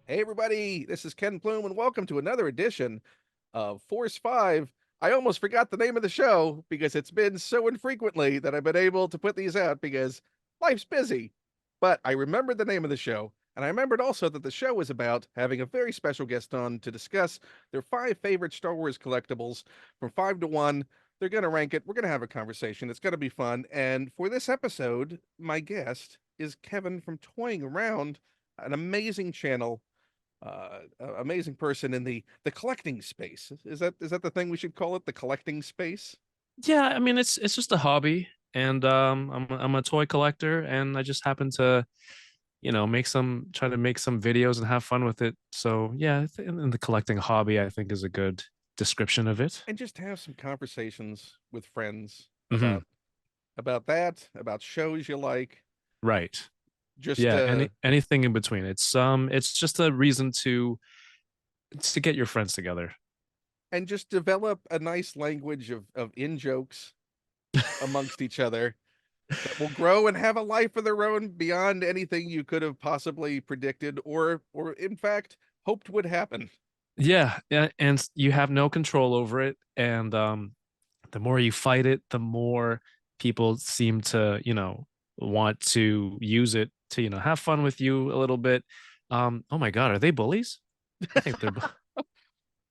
Hey everybody, this is Ken Plume and welcome to another edition of Force 5. I almost forgot the name of the show because it's been so infrequently that I've been able to put these out because life's busy. But I remembered the name of the show, and I remembered also that the show was about having a very special guest on to discuss their five favorite Star Wars collectibles from 5 to 1. They're going to rank it. We're going to have a conversation. It's going to be fun. And for this episode, my guest is Kevin from Toying Around, an amazing channel, amazing person in the collecting space. Is that the thing we should call it, the collecting space? Yeah, I mean it's just a hobby, and I'm a toy collector, and I just happen to make some try to make some videos and have fun with it. So yeah, in the collecting hobby, I think is a good description of it. And just have some conversations with friends Hmm. about that, about shows you like. Right. Just Yeah. Anything in between. It's just a reason to get your friends together. and just develop a nice language of in jokes amongst each other that will grow and have a life of their own beyond anything you could have possibly predicted or in fact hoped would happen. Yeah. Yeah. And you have no control over it, and the more you fight it, the more people seem to, want to use it to, have fun with you a little bit. Oh my God, are they bullies? I think they're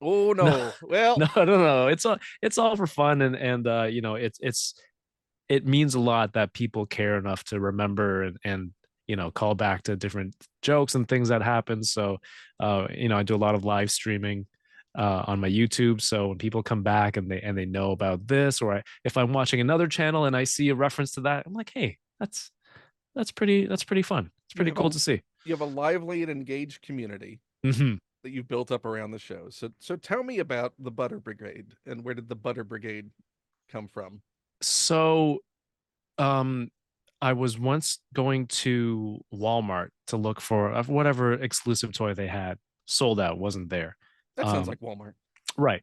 Oh no, no. Well, no. It's all for fun, and it means a lot that people care enough to remember and call back to different jokes and things that happen. So I do a lot of live streaming on my YouTube. So when people come back and they know about this, or if I'm watching another channel and I see a reference to that, I'm like, hey, that's pretty fun. It's you pretty have cool a to see. you have a lively and engaged community Hmm. that you've built up around the show. So tell me about the Butter Brigade and where did the Butter Brigade come from? So um I was once going to Walmart to look for whatever exclusive toy they had. Sold out, wasn't there. That sounds Um, like Walmart. right.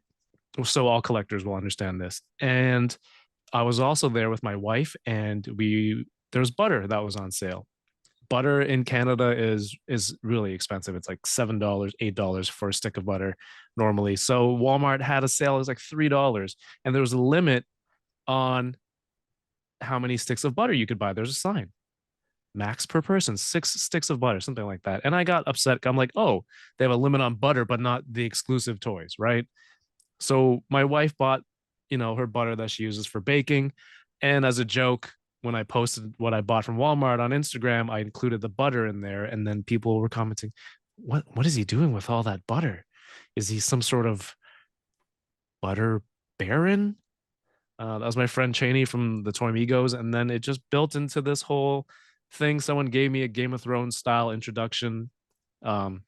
So all collectors will understand this. And I was also there with my wife, and there was butter that was on sale. Butter in Canada is really expensive. It's like $7, $8 for a stick of butter normally. So Walmart had a sale. It was like $3, and there was a limit on how many sticks of butter you could buy. There's a sign, max per person, 6 sticks of butter, something like that. And I got upset. I'm like, oh, they have a limit on butter, but not the exclusive toys, right? So my wife bought, her butter that she uses for baking. And as a joke, when I posted what I bought from Walmart on Instagram, I included the butter in there. And then people were commenting, what is he doing with all that butter? Is he some sort of butter baron? That was my friend Cheney from the Toy Migos. And then it just built into this whole thing. Someone gave me a Game of Thrones style introduction. Um,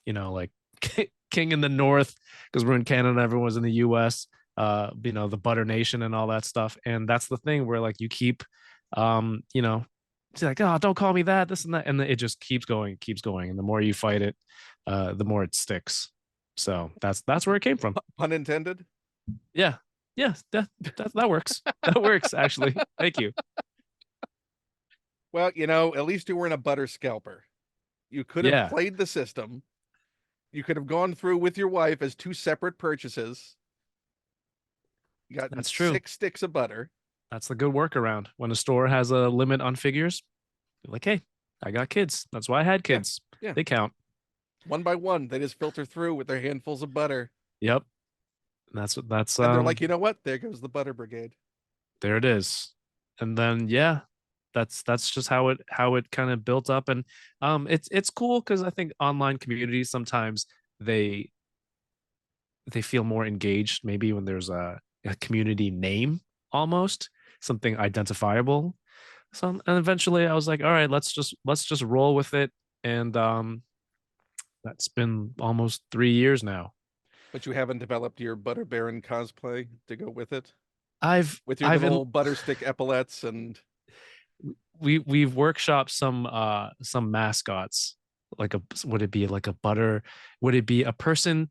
like King in the North, because we're in Canada, everyone's in the US, the Butter Nation and all that stuff. And that's the thing where like you keep it's like, oh, don't call me that, this and that. And it just keeps going. And the more you fight it, the more it sticks. So that's where it came from. Pun intended. Yeah. Yeah, that works. That works actually. Thank you. Well, at least you weren't a butter scalper. You could have Yeah, played the system. You could have gone through with your wife as two separate purchases. You gotten that's true. 6 sticks of butter. That's the good workaround. When a store has a limit on figures, you're like, hey, I got kids. That's why I had Yeah, kids. yeah. They count. One by one, they just filter through with their handfuls of butter. Yep. That's And they're like, you know what? There goes the Butter Brigade. there it is. And then yeah, that's just how it kind of built up. And it's cool because I think online communities sometimes they they feel more engaged maybe when there's a community name, almost something identifiable. So and eventually I was like, all right, let's just roll with it. And that's been almost 3 years now. But you haven't developed your Butter Baron cosplay to go with it? I've With your I've in, little butter stick epaulets and we've workshopped some mascots. Like a would it be like a butter? Would it be a person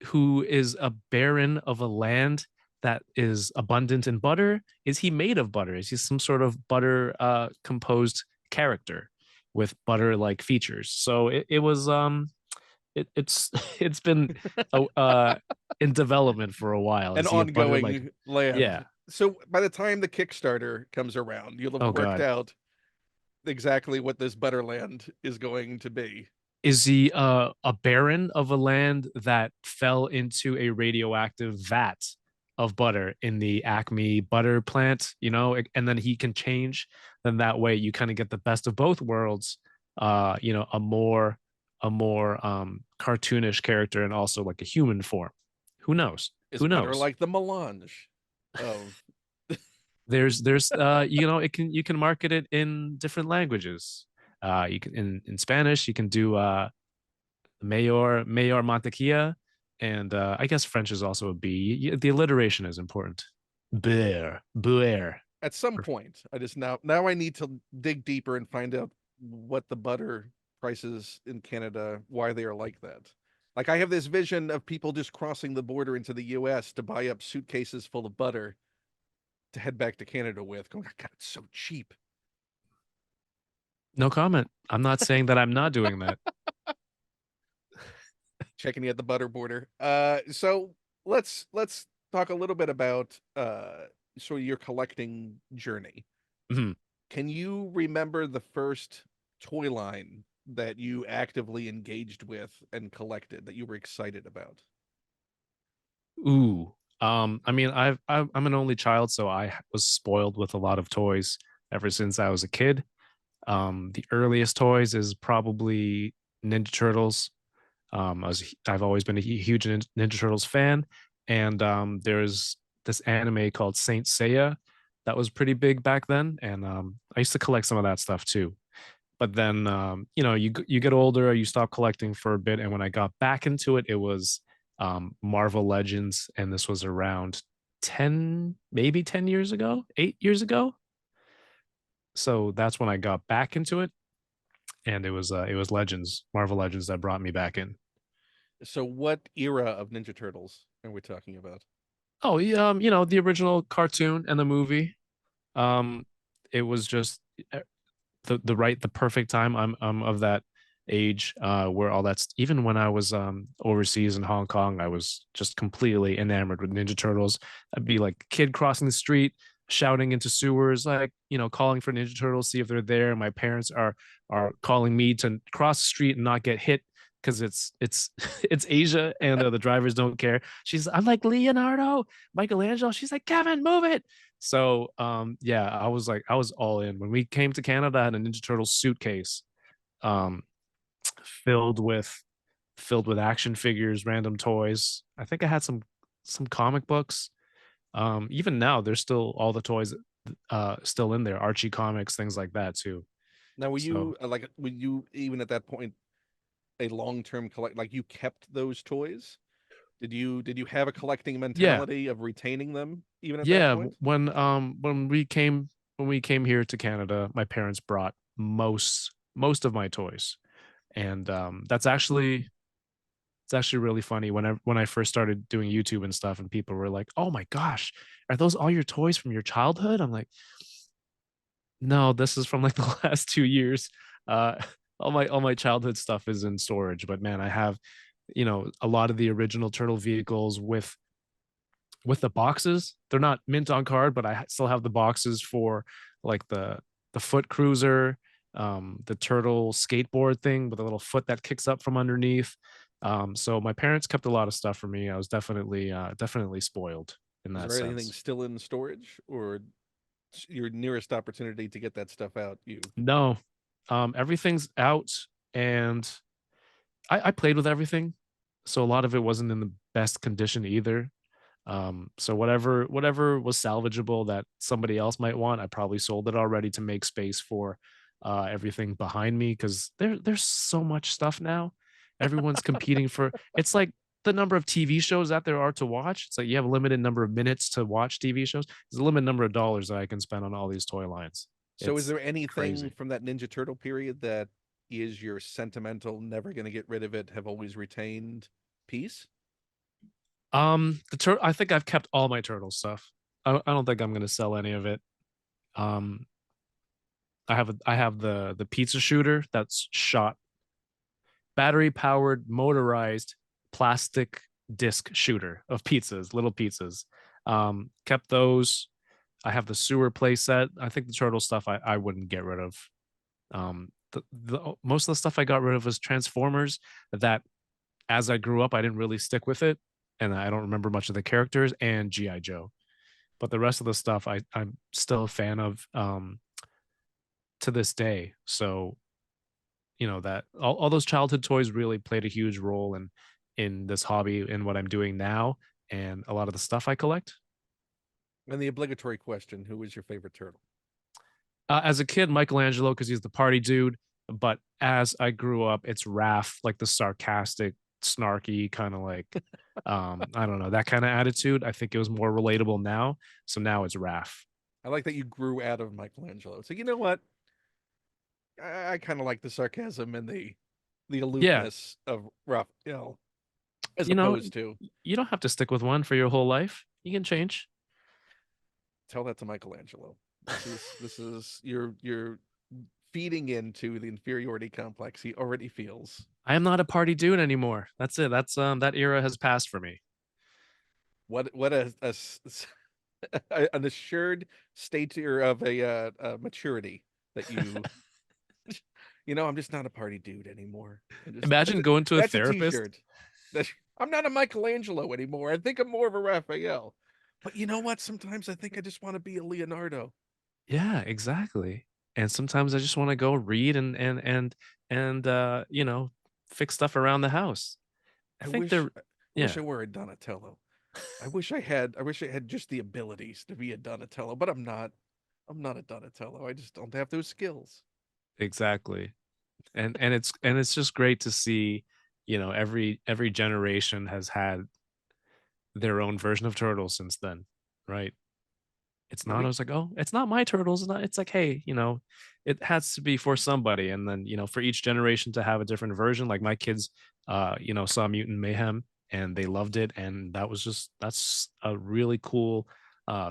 who is a baron of a land that is abundant in butter? Is he made of butter? Is he some sort of butter composed character with butter like features? So it was it's it's been in development for a while. An Is he a butter like ongoing land. yeah. So by the time the Kickstarter comes around, you'll have Oh worked God. out exactly what this Butterland is going to be. Is he a baron of a land that fell into a radioactive vat of butter in the Acme butter plant, you know, and then he can change. Then that way you kind of get the best of both worlds. You know, a more cartoonish character and also like a human form. Who knows? Is Who butter knows? like the melange of There's you know, it can you can market it in different languages. You can in Spanish, you can do Mayor Mantequilla, and I guess French is also a B. The alliteration is important. Bear, bear. at some point? I just now I need to dig deeper and find out what the butter prices in Canada, why they are like that. Like I have this vision of people just crossing the border into the US to buy up suitcases full of butter to head back to Canada with. Going, God, it's so cheap. No comment. I'm not saying that I'm not doing that. Checking you at the butter border. So let's talk a little bit about sort of your collecting journey. Mhm. Can you remember the first toy line that you actively engaged with and collected that you were excited about? Ooh. I mean, I'm an only child, so I was spoiled with a lot of toys ever since I was a kid. The earliest toys is probably Ninja Turtles. I've always been a huge Ninja Turtles fan, and there's this anime called Saint Seiya that was pretty big back then, and I used to collect some of that stuff too. But then you know, you get older, you stop collecting for a bit, and when I got back into it, it was Marvel Legends, and this was around 10, maybe 10 years ago, 8 years ago. So that's when I got back into it, and it was Legends, Marvel Legends that brought me back in. So what era of Ninja Turtles are we talking about? Oh, yeah, you know, the original cartoon and the movie. Um, it was just the perfect time. I'm of that age where all that's even when I was overseas in Hong Kong, I was just completely enamored with Ninja Turtles. I'd be like a kid crossing the street, shouting into sewers, like, you know, calling for Ninja Turtles, see if they're there. My parents are calling me to cross the street and not get hit because it's it's Asia and the drivers don't care. I'm like Leonardo, Michelangelo. She's like, Kevin, move it. So yeah, I was all in. When we came to Canada, I had a Ninja Turtles suitcase um filled with filled with action figures, random toys. I think I had some comic books. Even now there's still all the toys still in there, Archie comics, things like that too. Now, So were you even at that point a long-term collect, like you kept those toys? Did you have a collecting yeah, mentality of retaining them even at that yeah. point? When we came here to Canada, my parents brought most of my toys. And that's actually it's actually really funny when I first started doing YouTube and stuff, and people were like, "Oh my gosh, are those all your toys from your childhood?" I'm like, "No, this is from like the last 2 years. Uh, all my childhood stuff is in storage, but man, I have, you know, a lot of the original turtle vehicles with the boxes. They're not mint on card, but I still have the boxes for like the foot cruiser, the turtle skateboard thing with a little foot that kicks up from underneath. So my parents kept a lot of stuff for me. I was definitely spoiled in Is that there anything sense. still in storage, or your nearest opportunity to get that stuff out? You No, everything's out, and I played with everything, so a lot of it wasn't in the best condition either. So whatever was salvageable that somebody else might want, I probably sold it already to make space for everything behind me because there's so much stuff now. Everyone's competing for it's like the number of TV shows that there are to watch. It's like you have a limited number of minutes to watch TV shows. There's a limited number of dollars that I can spend on all these toy lines. so is It's there anything crazy. from that Ninja Turtle period that is your sentimental, never gonna get rid of it, have always retained piece? I think I've kept all my turtle stuff. I don't think I'm gonna sell any of it. Um, I have the pizza shooter that's shot battery powered motorized plastic disc shooter of pizzas, little pizzas. Kept those. I have the sewer play set. I think the turtle stuff I wouldn't get rid of. The most of the stuff I got rid of was Transformers that as I grew up I didn't really stick with it and I don't remember much of the characters and GI Joe. But the rest of the stuff I'm still a fan of to this day. So, that all those childhood toys really played a huge role in this hobby and what I'm doing now and a lot of the stuff I collect. And the obligatory question: who is your favorite turtle? As a kid, Michelangelo because he's the party dude. But as I grew up, it's Raph, like the sarcastic, snarky kind of like, I don't know, that kind of attitude. I think it was more relatable now. So now it's Raph. I like that you grew out of Michelangelo. So you know what? I kind of like the sarcasm and the Yeah, aloofness of Raphael, as you know, opposed to you don't have to stick with one for your whole life. You can change. tell that to Michelangelo. This is you're feeding into the inferiority complex he already feels. I am not a party dude anymore. That's it. That's that era has passed for me. What an assured state of a maturity that I'm just not a party dude anymore. And just Imagine going to a that's a therapist. t-shirt. I'm not a Michelangelo anymore. I think I'm more of a Raphael. But you know what? Sometimes I think I just want to be a Leonardo. Yeah, exactly. And sometimes I just want to go read and fix stuff around the house. I I think wish they're I wish yeah, I were a Donatello. I wish I had just the abilities to be a Donatello, but I'm not. I'm not a Donatello. I just don't have those skills. exactly. And it's just great to see, every generation has had their own version of turtles since then, right? It's I not, I mean, was like, oh, it's not my turtles. It's like, hey, it has to be for somebody. And then, for each generation to have a different version. Like my kids, saw Mutant Mayhem and they loved it. And that's a really cool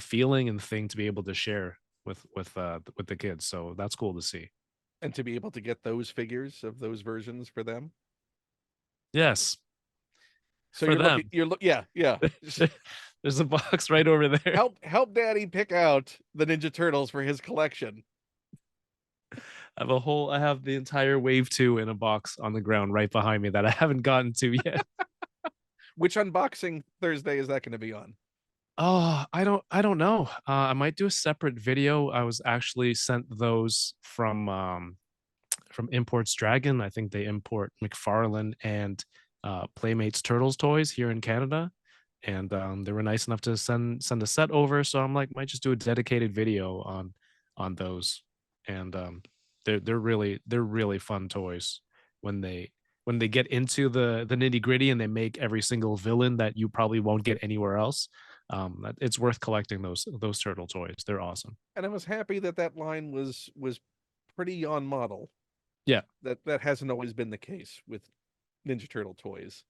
feeling and thing to be able to share with the kids. So that's cool to see. and to be able to get those figures of those versions for them. Yes, So for them. yeah, yeah. Just There's a box right over there. help Daddy pick out the Ninja Turtles for his collection. I have the entire Wave 2 in a box on the ground right behind me that I haven't gotten to yet. Which unboxing Thursday is that going to be on? Oh, I don't know. I might do a separate video. I was actually sent those from Imports Dragon. I think they import McFarlane and Playmates Turtles toys here in Canada. And they were nice enough to send a set over. So I'm like, might just do a dedicated video on those. And they're really fun toys when they get into the nitty gritty and they make every single villain that you probably won't get anywhere else. It's worth collecting those turtle toys. They're awesome. And I was happy that that line was pretty on model. Yeah, That hasn't always been the case with Ninja Turtle toys.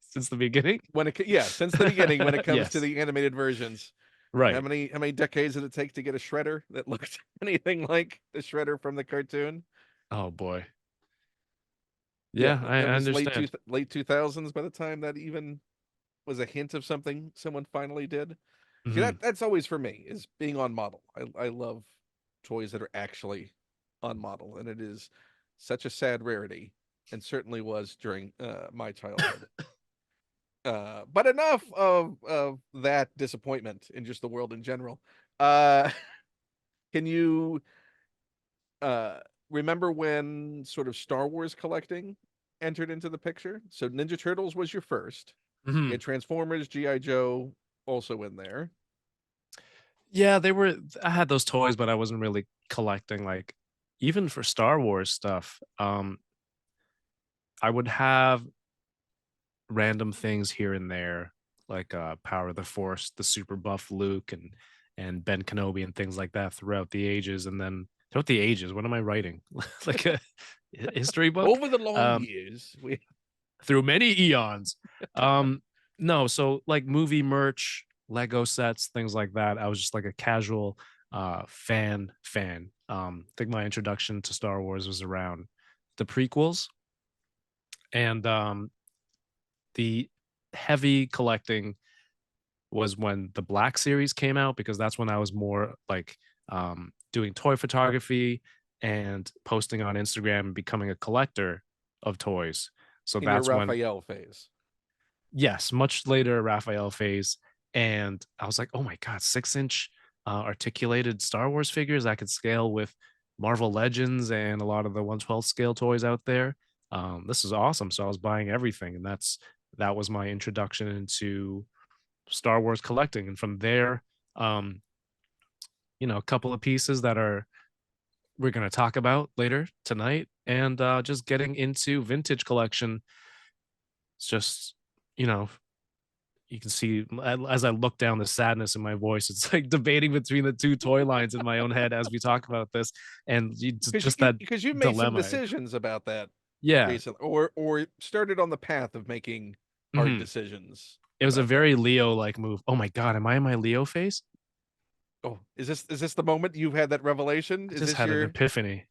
since the beginning. Yeah, since the beginning when it comes to Yes, the animated versions. right. How many decades did it take to get a shredder that looked anything like the shredder from the cartoon? Oh boy. Yeah, Yeah, I that was understand. late 2000s by the time that even was a hint of something someone finally did. See, Hmm. that's always for me is being on model. I love toys that are actually on model, and it is such a sad rarity, and certainly was during my childhood. But enough of that disappointment in just the world in general. Uh, can you uh, remember when sort of Star Wars collecting entered into the picture? So Ninja Turtles was your first. You Hmm. had Transformers, GI Joe also in there. Yeah, they were. I had those toys, but I wasn't really collecting. Like, even for Star Wars stuff, I would have random things here and there, like Power of the Force, the super buff Luke, and Ben Kenobi, and things like that throughout the ages. And then throughout the ages, what am I writing? Like a history book? Over the long Um, years, we through many eons. Um, no, so like movie merch, Lego sets, things like that. I was just like a casual fan. I think my introduction to Star Wars was around the prequels. And the heavy collecting was when the Black series came out, because that's when I was more like doing toy photography and posting on Instagram and becoming a collector of toys. So In your that's when, Raphael phase. yes, much later Raphael phase. And I was like, oh my God, 6-inch articulated Star Wars figures I could scale with Marvel Legends and a lot of the 112 scale toys out there. This is awesome. So I was buying everything. And that was my introduction into Star Wars collecting. And from there, um, a couple of pieces that are we're going to talk about later tonight, and just getting into vintage collection. It's just, you know, you can see as I look down the sadness in my voice, it's like debating between the two toy lines in my own head as we talk about this, and just that Because you made some dilemma. decisions about that Yeah. recently, or started on the path of making hard Mhm. decisions It was a about that. very Leo like move. Oh my God, am I in my Leo face? Oh, is this the moment you've had that revelation? I Is just this had an your epiphany.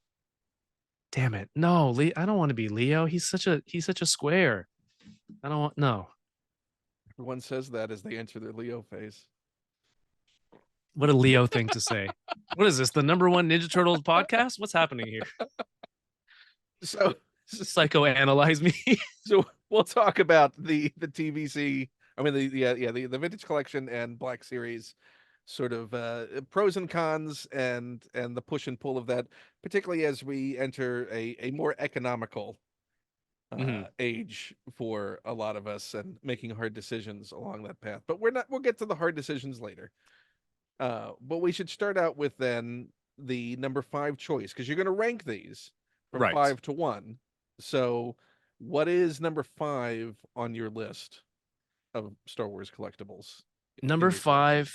Damn it. No, I don't want to be Leo. He's such a square. I don't want no. everyone says that as they enter their Leo phase? What a Leo thing to say. What is this? The number one Ninja Turtles podcast? What's happening here? So Psychoanalyze me. so we'll talk about the TVC. I mean the vintage collection and Black Series sort of pros and cons and the push and pull of that, particularly as we enter a more economical Mhm. age for a lot of us and making hard decisions along that path. But we'll get to the hard decisions later. But we should start out with then the number five choice, because you're going to rank these from Right. five to one. So, what is number five on your list of Star Wars collectibles in Number your collection?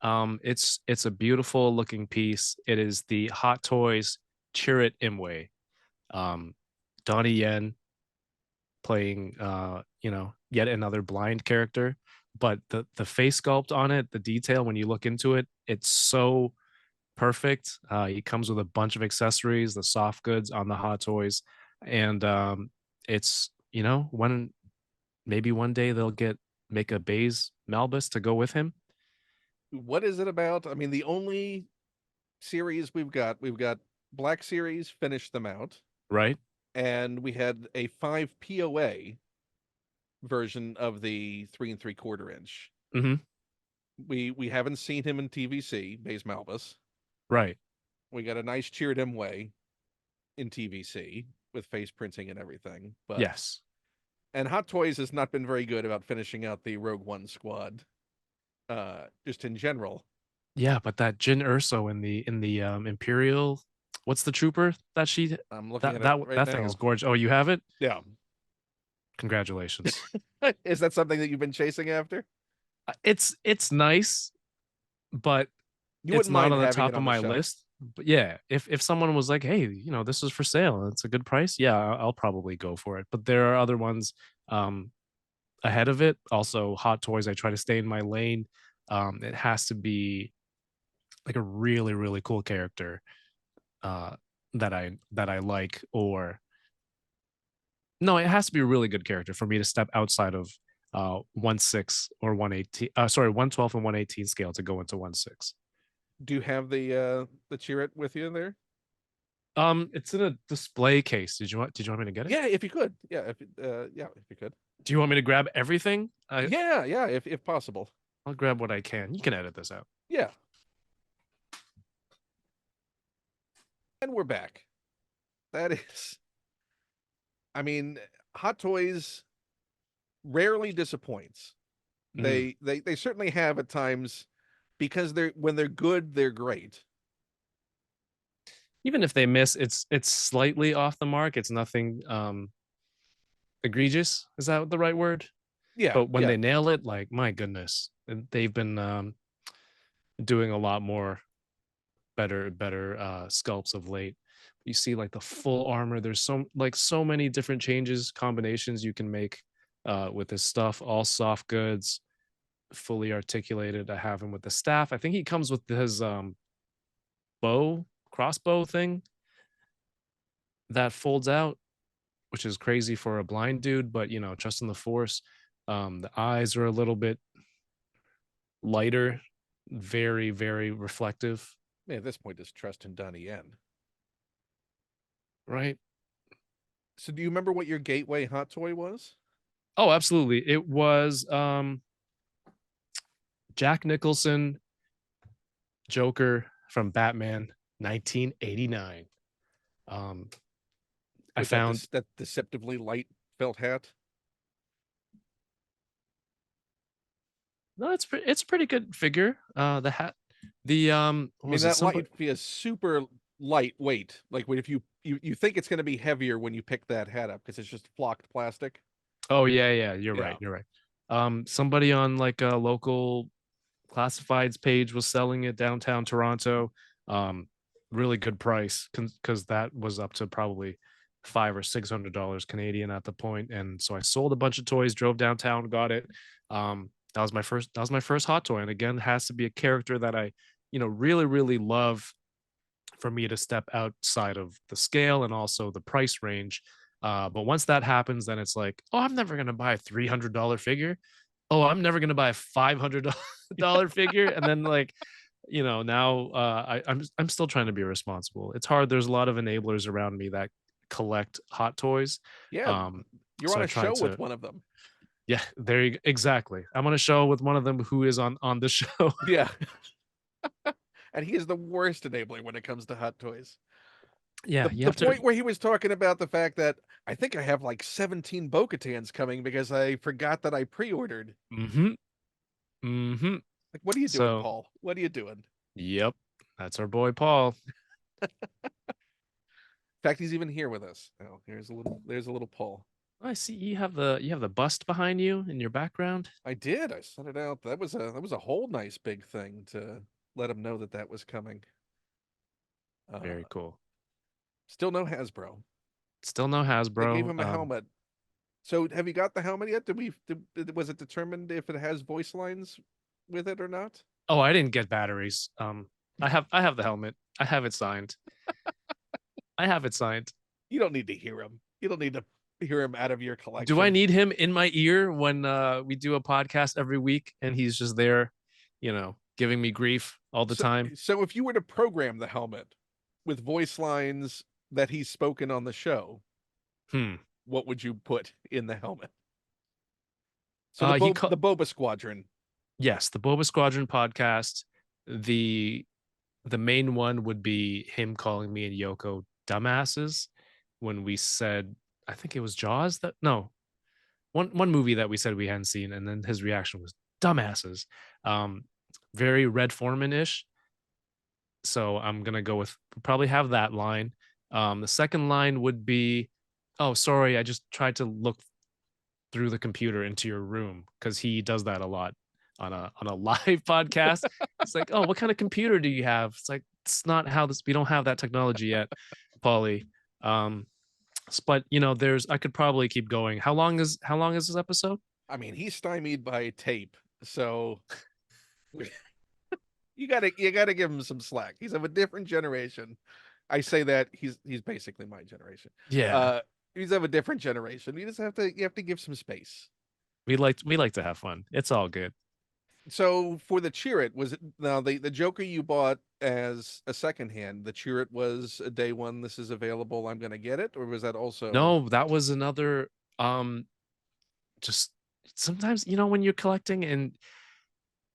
5, it's a beautiful looking piece. It is the Hot Toys Chirrut Imwe. Um, Donnie Yen playing yet another blind character, but the face sculpt on it, the detail when you look into it, it's so perfect. He comes with a bunch of accessories, the soft goods on the Hot Toys, and it's when maybe one day they'll make a Baze Malbus to go with him, What is it about? I mean, the only series we've got Black Series, finished them out, right? and we had a five POA version of the 3 3/4 inch. Hmm. We haven't seen him in TVC, Baze Malbus. Right. We got a nice cheered M way in TVC with face printing and everything. But Yes. and Hot Toys has not been very good about finishing out the Rogue One squad, just in general. Yeah, but that Jin Urso in the Imperial, what's the trooper that she I'm looking that at it that right that thing is now. gorgeous. Oh, you have it? Yeah. Congratulations. Is that something that you've been chasing after? It's nice, but You it's wouldn't not mind on the having it top of on the my shelf. list. But yeah, if someone was like, "Hey, this is for sale and it's a good price," yeah, I'll probably go for it. But there are other ones um ahead of it. Also, Hot Toys, I try to stay in my lane. It has to be like a really, really cool character uh that I like, or no, it has to be a really good character for me to step outside of 1/6 or 118, sorry, 112 and 118 scale to go into 1/6. Do you have the Cheer with you there? It's in a display case. Did you want me to get it? Yeah, if you could. Yeah, if you could. Do you want me to grab everything? Yeah, if possible. I'll grab what I can. You can edit this out. Yeah. And we're back. That is, I mean, Hot Toys rarely disappoints. Mhm. They certainly have at times, because when they're good, they're great. Even if they miss, it's slightly off the mark. It's nothing egregious. Is that the right word? Yeah, But when yeah. they nail it, like my goodness, they've been doing a lot more better sculpts of late. You see like the full armor. There's so many different changes, combinations you can make with this stuff. All soft goods, fully articulated. I have him with the staff. I think he comes with his crossbow thing that folds out. which is crazy for a blind dude, but trust in the force. The eyes are a little bit lighter, very, very reflective, Man, at this point, just trust in Donnie Yen. right? So, do you remember what your gateway hot toy was? Oh, absolutely. It was Jack Nicholson Joker from Batman 1989. Um I With that found that deceptively light felt hat? no, it's a pretty good figure. The hat, the I what mean, was it? that Somebody. light feels super lightweight. Like when if you think it's going to be heavier when you pick that hat up because it's just flocked plastic. Oh yeah, yeah, you're right. Yeah. You're right. Somebody on like a local classifieds page was selling it downtown Toronto. Um, really good price because that was up to probably $500 or $600 Canadian at the point. And so I sold a bunch of toys, drove downtown, got it. That was my first. That was my first hot toy, and again, it has to be a character that I, really, really love for me to step outside of the scale and also the price range. But once that happens, then it's like, oh, I'm never gonna buy a $300 figure. Oh, I'm never gonna buy a $500 figure. And then like, now I'm still trying to be responsible. It's hard. There's a lot of enablers around me that collect hot toys. Yeah. Um, You're so on I a try show with to, one of them. yeah, exactly. I'm on a show with one of them who is on the show. Yeah. And he is the worst enabler when it comes to hot toys. Yeah, you The have to. point where he was talking about the fact that I think I have like 17 Bo-Katans coming because I forgot that I pre-ordered. Mm-hmm. Mm-hmm. Like, what are you doing, So, Paul? What are you doing? yep, that's our boy Paul. In fact, he's even here with us. Oh, there's a little Paul. I see you have the bust behind you in your background. I did. I sent it out. That was a whole nice big thing to let him know that that was coming. Uh, Very cool. Still no Hasbro. Still no They gave Hasbro. him a helmet. So have you got the helmet yet? Was it determined if it has voice lines with it or not? Oh, I didn't get batteries. I have the helmet. I have it signed. I have it signed. You don't need to hear him. You don't need to hear him out of your Do I collection. need him in my ear when we do a podcast every week and he's just there, giving me grief all the So, time? so if you were to program the helmet with voice lines that he's spoken on the show, Hmm. what would you put in the helmet? So the He called The Boba Squadron. yes, the Boba Squadron podcast. The the main one would be him calling me and Yoko dumbasses when we said, I think it was Jaws, that no, one movie that we said we hadn't seen, and then his reaction was dumbasses. Um, Very Red Foreman-ish. So I'm gonna go with, probably have that line. The second line would be, oh, sorry, I just tried to look through the computer into your room, because he does that a lot on a live podcast. It's like, oh, what kind of computer do you have? It's like, it's not how this, we don't have that technology yet, Paulie. Um, but there's, I could probably keep going. How long is this episode? I mean, he's stymied by tape, so you gotta give him some slack. He's of a different generation. I say that he's basically my generation. Yeah, Uh, he's of a different generation. You have to give some space. we like to have fun. It's all good. So for the Cheer It, was it now the Joker you bought as a second hand? The Cheer It was a day one. This is available. I'm gonna get it, or was that also? No, that was another. Just sometimes, when you're collecting, and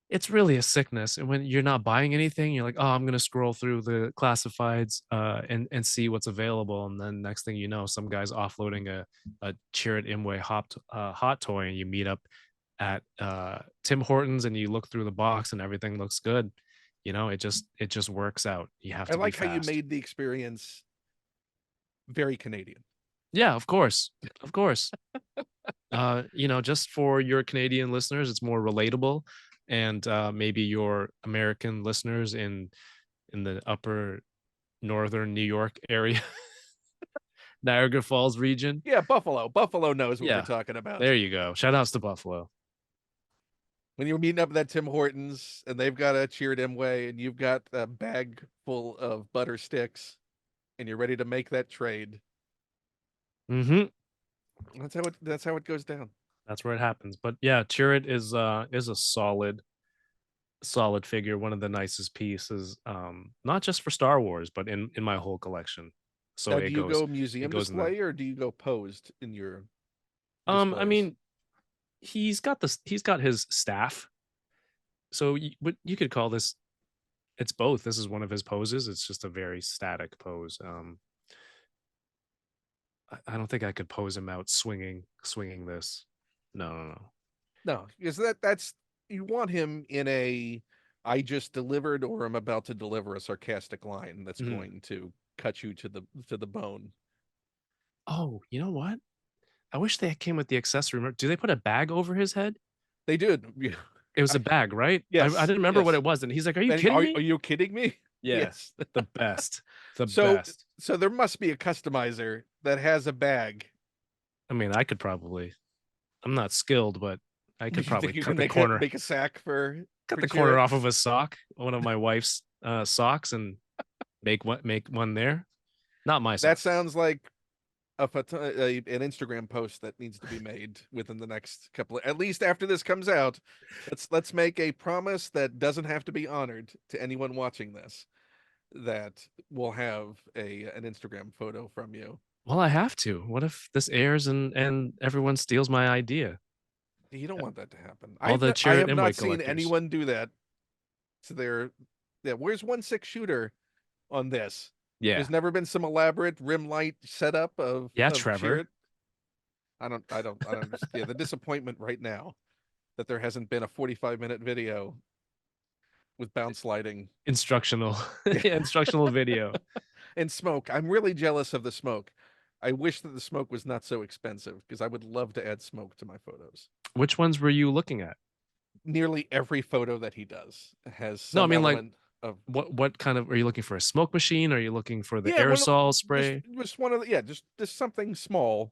it's really a sickness, and when you're not buying anything, you're like, oh, I'm gonna scroll through the classifieds and see what's available, and then next thing you know, some guy's offloading a Chirrut Imwe hot toy, and you meet up at Tim Hortons, and you look through the box and everything looks good. It just works out. You have I to be like how you fast. made the experience very Canadian. Yeah, of course. Of course. Just for your Canadian listeners, it's more relatable, and maybe your American listeners in the upper northern New York area, Niagara Falls region. Yeah, Buffalo. Buffalo knows what we're Yeah, talking about. there you go. Shout outs to Buffalo. When you're meeting up at that Tim Hortons and they've got a Cheered Way and you've got a bag full of butter sticks and you're ready to make that trade. Mm-hmm. That's how it goes down. That's where it happens. But yeah, Chirrut is a solid figure, one of the nicest pieces, not just for Star Wars, but in my whole collection. So Now, do you go it museum goes in there. display or do you go posed in your I displays? mean, he's got his staff. So what you could call this, it's both. This is one of his poses. It's just a very static pose. I don't think I could pose him out swinging this. No, no, no. No, because that's you want him in a I just delivered or I'm about to deliver a sarcastic line that's Mhm. going to cut you to the bone. Oh, you know what? I wish they came with the accessory. Do they put a bag over his head? They did. It was a I, bag, right? I yes, didn't remember what yes. it was, and he's like, "Are you And kidding me?" are you kidding me? Yeah, Yes. the best, the So best. so there must be a customizer that has a bag. I mean, I could probably. I'm not skilled, but I Do could you probably think you can make a sack cut for the corner Chirrut? off of a sock, one of my wife's socks, and make one there. Not my That sock. sounds like an Instagram post that needs to be made within the next couple of, at least after this comes out. Let's make a promise that doesn't have to be honored to anyone watching this, that we'll have a an Instagram photo from you. Well, I have to. What if this airs and everyone steals my idea? You don't want that to happen. All the I Chirrut have not Imwe seen collectors. anyone do that to their, yeah, where's 1/6 shooter on this? Yeah, There's never been some elaborate rim light setup yeah, of Trevor. Chirrut. I don't understand. Yeah, the disappointment right now that there hasn't been a 45-minute video with bounce lighting. Instructional, Yeah. yeah, instructional video. And smoke. I'm really jealous of the smoke. I wish that the smoke was not so expensive because I would love to add smoke to my photos. Which ones were you looking at? Nearly every photo that he does has No, I some mean like element of, what kind of, are you looking for a smoke machine? Are you looking for the yeah, one aerosol just spray? one of the, yeah, just something small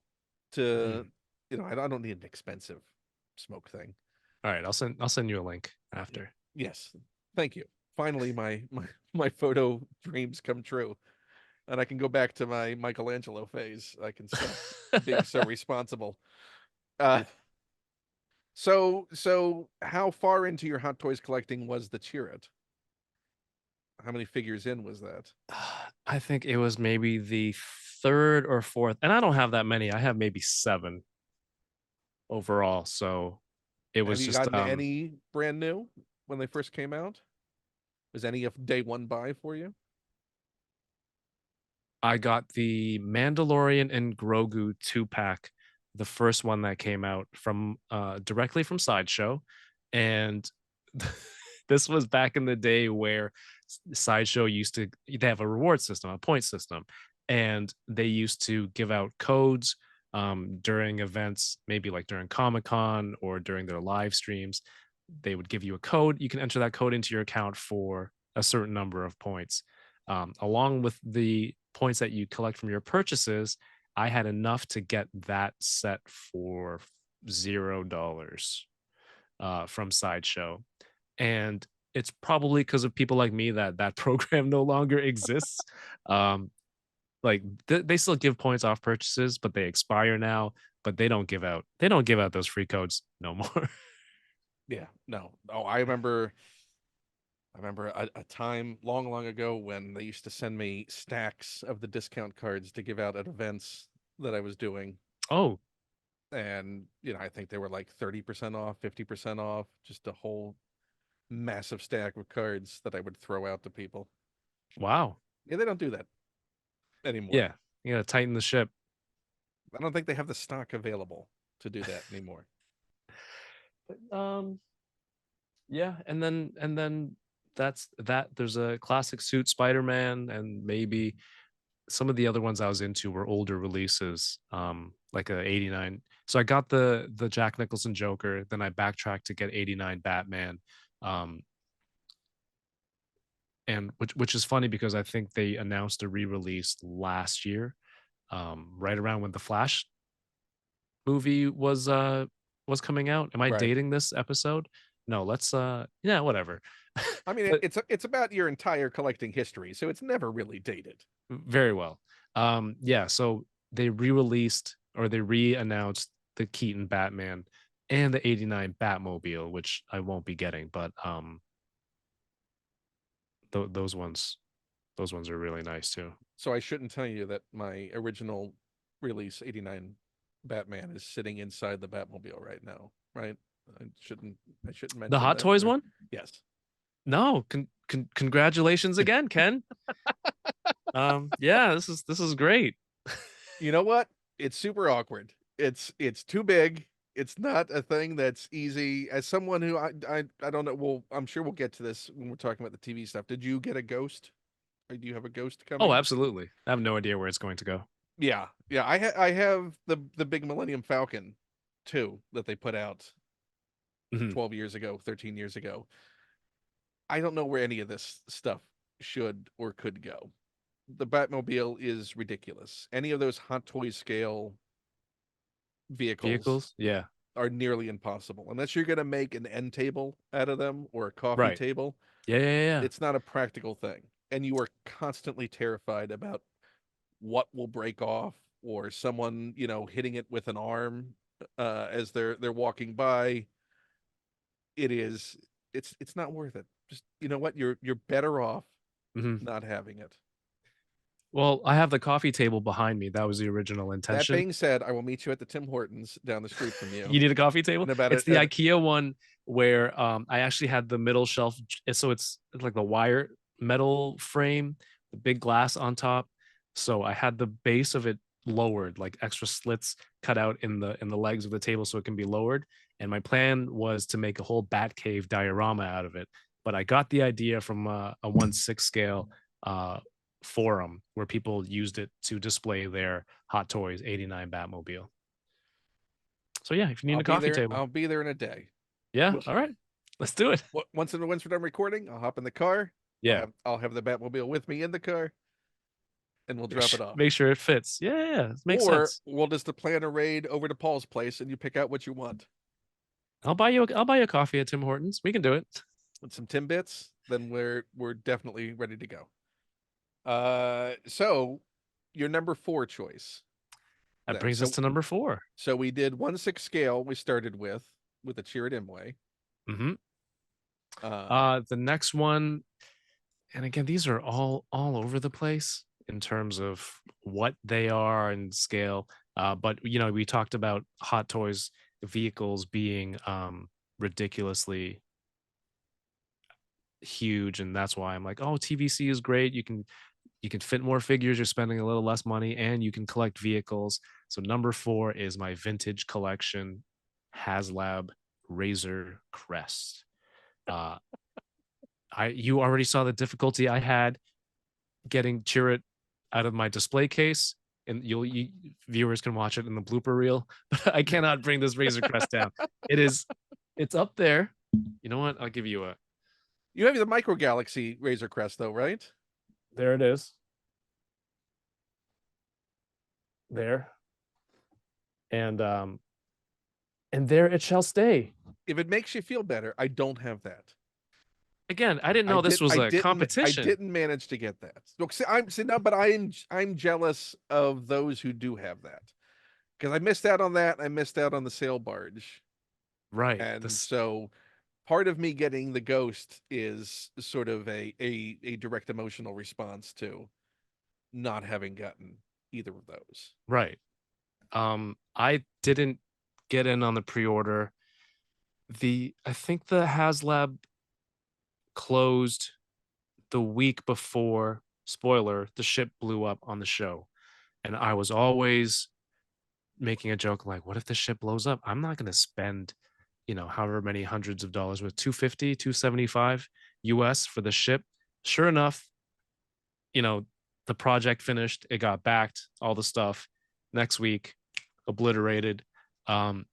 to, Mm. I don't need an expensive smoke thing. All right, I'll send you a link after. Yes. Thank you. Finally my photo dreams come true. And I can go back to my Michelangelo phase. I can stop being so responsible. Uh, so how far into your Hot Toys collecting was the Chirrut? How many figures in was that? I think it was maybe the third or fourth, and I don't have that many. I have maybe seven overall. So it Have was you just gotten any brand new when they first came out? Was any of day one buy for you? I got the Mandalorian and Grogu 2-pack, the first one that came out from directly from Sideshow. And this was back in the day where Sideshow used to, they have a reward system, a point system, and they used to give out codes during events, maybe like during Comic-Con or during their live streams. They would give you a code. You can enter that code into your account for a certain number of points. Along with the points that you collect from your purchases, I had enough to get that set for $0 from Sideshow. And it's probably because of people like me that that program no longer exists. Um, like they still give points off purchases, but they expire now. But they don't give out those free codes no more. Yeah, no. Oh, I remember a time long ago when they used to send me stacks of the discount cards to give out at events that I was doing. Oh, And, I think they were like 30% off, 50% off, just a whole massive stack of cards that I would throw out to people. wow. Yeah, they don't do that anymore. Yeah, you gotta tighten the ship. I don't think they have the stock available to do that anymore. Um, yeah, and then that's that. There's a classic suit Spider-Man, and maybe some of the other ones I was into were older releases, like a 89. So I got the Jack Nicholson Joker, then I backtracked to get 89 Batman. Um, and which is funny because I think they announced a re-release last year, right around when the Flash movie was coming out. Am I Right. dating this episode? No, let's yeah, whatever. I mean, But it's about your entire collecting history, so it's never really dated. very well. Yeah, so they re-released or they re-announced the Keaton Batman and the 89 Batmobile, which I won't be getting, but those ones are really nice too. So I shouldn't tell you that my original release 89 Batman is sitting inside the Batmobile right now, right? I shouldn't I shouldn't The mention Hot that. Toys one? Yes. No, congratulations again, Ken. Yeah, this is great. You know what? It's super awkward. It's too big. It's not a thing that's easy. As someone who I don't know, well, I'm sure we'll get to this when we're talking about the TV stuff. Did you get a Ghost? Or do you have a Ghost Oh, coming? absolutely. I have no idea where it's going to go. Yeah. Yeah, I have the big Millennium Falcon too that they put out Mhm. 12 years ago, 13 years ago. I don't know where any of this stuff should or could go. The Batmobile is ridiculous. Any of those Hot Toys scale vehicles Vehicles? Yeah. are nearly impossible unless you're going to make an end table out of them or a coffee Right. table. Yeah, yeah, yeah. It's not a practical thing, and you are constantly terrified about what will break off or someone hitting it with an arm as they're walking by. It is it's not worth it. Just what, you're better off Mhm. not having it. Well, I have the coffee table behind me. That was the original That intention. being said, I will meet you at the Tim Hortons down the street from you You need a coffee table? in about It's the IKEA one where I actually had the middle shelf. So it's like the wire metal frame, the big glass on top. So I had the base of it lowered, like extra slits cut out in the legs of the table so it can be lowered. And my plan was to make a whole bat cave diorama out of it. But I got the idea from a 1/6 scale uh, forum where people used it to display their Hot Toys 89 Batmobile. So yeah, if you need I'll a be coffee there. table. I'll be there in a day. Yeah, all right. Let's do it. Once we're done recording, I'll hop in the car. I'll Yeah. have I'll have the Batmobile with me in the car, and we'll drop it off. Make sure it fits. Yeah, yeah, yeah. Makes Or sense. we'll just plan a raid over to Paul's place, and you pick out what you want. I'll buy you a coffee at Tim Hortons. We can do it. With some Timbits, then we're definitely ready to go. So your number four choice That then. brings us So to number 4. so we did 1/6 scale. We started with the Cheer It Imway. Mm-hmm. Uh, The next one, and again, these are all over the place in terms of what they are and scale. But we talked about Hot Toys vehicles being ridiculously huge, and that's why I'm like, oh, TVC is great. You can fit more figures, you're spending a little less money, and you can collect vehicles. So number 4 is my vintage collection HasLab Razor Crest. Uh you already saw the difficulty I had getting Chirrut out of my display case, and viewers can watch it in the blooper reel. But I cannot bring this Razor Crest down. It's up there. You know what? I'll give you a you have the Micro Galaxy Razor Crest though, right? there it is. There. And there it shall stay. If it makes you feel better, I don't have that. Again, I didn't I know this did. was I a didn't. I competition. didn't manage to get that. Look, see no, but I'm jealous of those who do have that because I missed out on that. I missed out on the sail barge, Right. and This so part of me getting the Ghost is sort of a direct emotional response to not having gotten either of those. right. I didn't get in on the pre-order. I think the HasLab closed the week before, spoiler, the ship blew up on the show. And I was always making a joke like, what if the ship blows up? I'm not going to spend, however many hundreds of dollars with 250, 275 US for the ship. Sure enough, you know, the project finished, it got backed, all the stuff. Next week, obliterated. Um,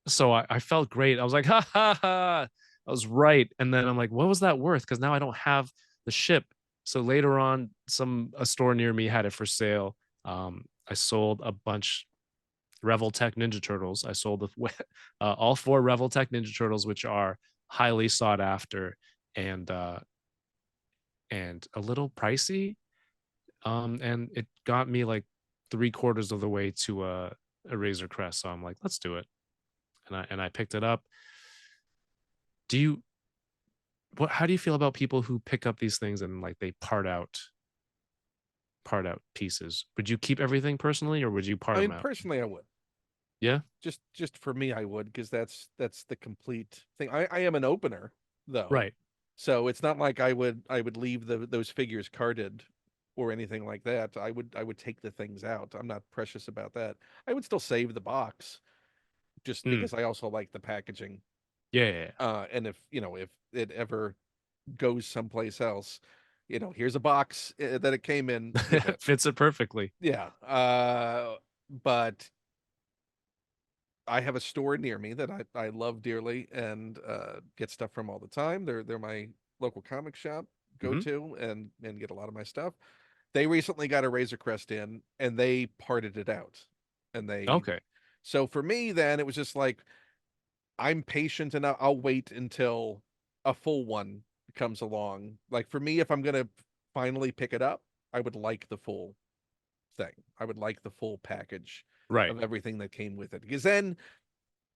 so I felt great. I was like, ha ha ha, I was right. And then I'm like, what was that worth? Because now I don't have the ship. So later on, a store near me had it for sale. I sold a bunch Revel Tech Ninja Turtles. I sold all 4 Revel Tech Ninja Turtles, which are highly sought after and a little pricey. And it got me like 3/4 of the way to a Razor Crest, so I'm like, let's do it. And I picked it up. Do you what how do you feel about people who pick up these things and like they part out pieces? Would you keep everything personally or would you part I them mean, out? personally, I would. Yeah? Just for me, I would, because that's the complete thing. I am an opener though, Right. so it's not like I would leave those figures carded or anything like that. I would take the things out. I'm not precious about that. I would still save the box just Mm. because I also like the packaging. Yeah, yeah, yeah. And if it ever goes someplace else, here's a box that it came in. Fits it perfectly. Yeah. But I have a store near me that I love dearly and get stuff from all the time. They're my local comic shop go Hmm. to and get a lot of my stuff. They recently got a Razor Crest in and they parted it out. And they Okay. so for me then it was just like I'm patient and I'll wait until a full one comes along. Like for me, if I'm gonna finally pick it up, I would like the full thing. I would like the full package Right. of everything that came with it. Because then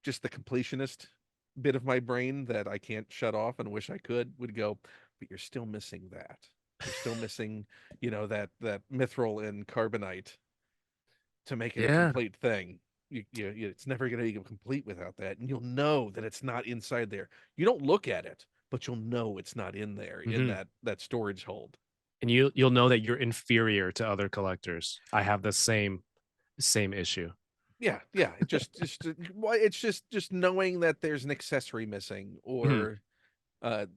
just the completionist bit of my brain that I can't shut off and wish I could would go, but you're still missing that. You're still missing, that mithril and carbonite to make it a Yeah. complete thing. It's never going to be complete without that, and you'll know that it's not inside there. You don't look at it, but you'll know it's not in there in Hmm. that storage hold. And you'll know that you're inferior to other collectors. I have the same issue. Yeah, yeah. It just well, it's just knowing that there's an accessory missing, Mhm. or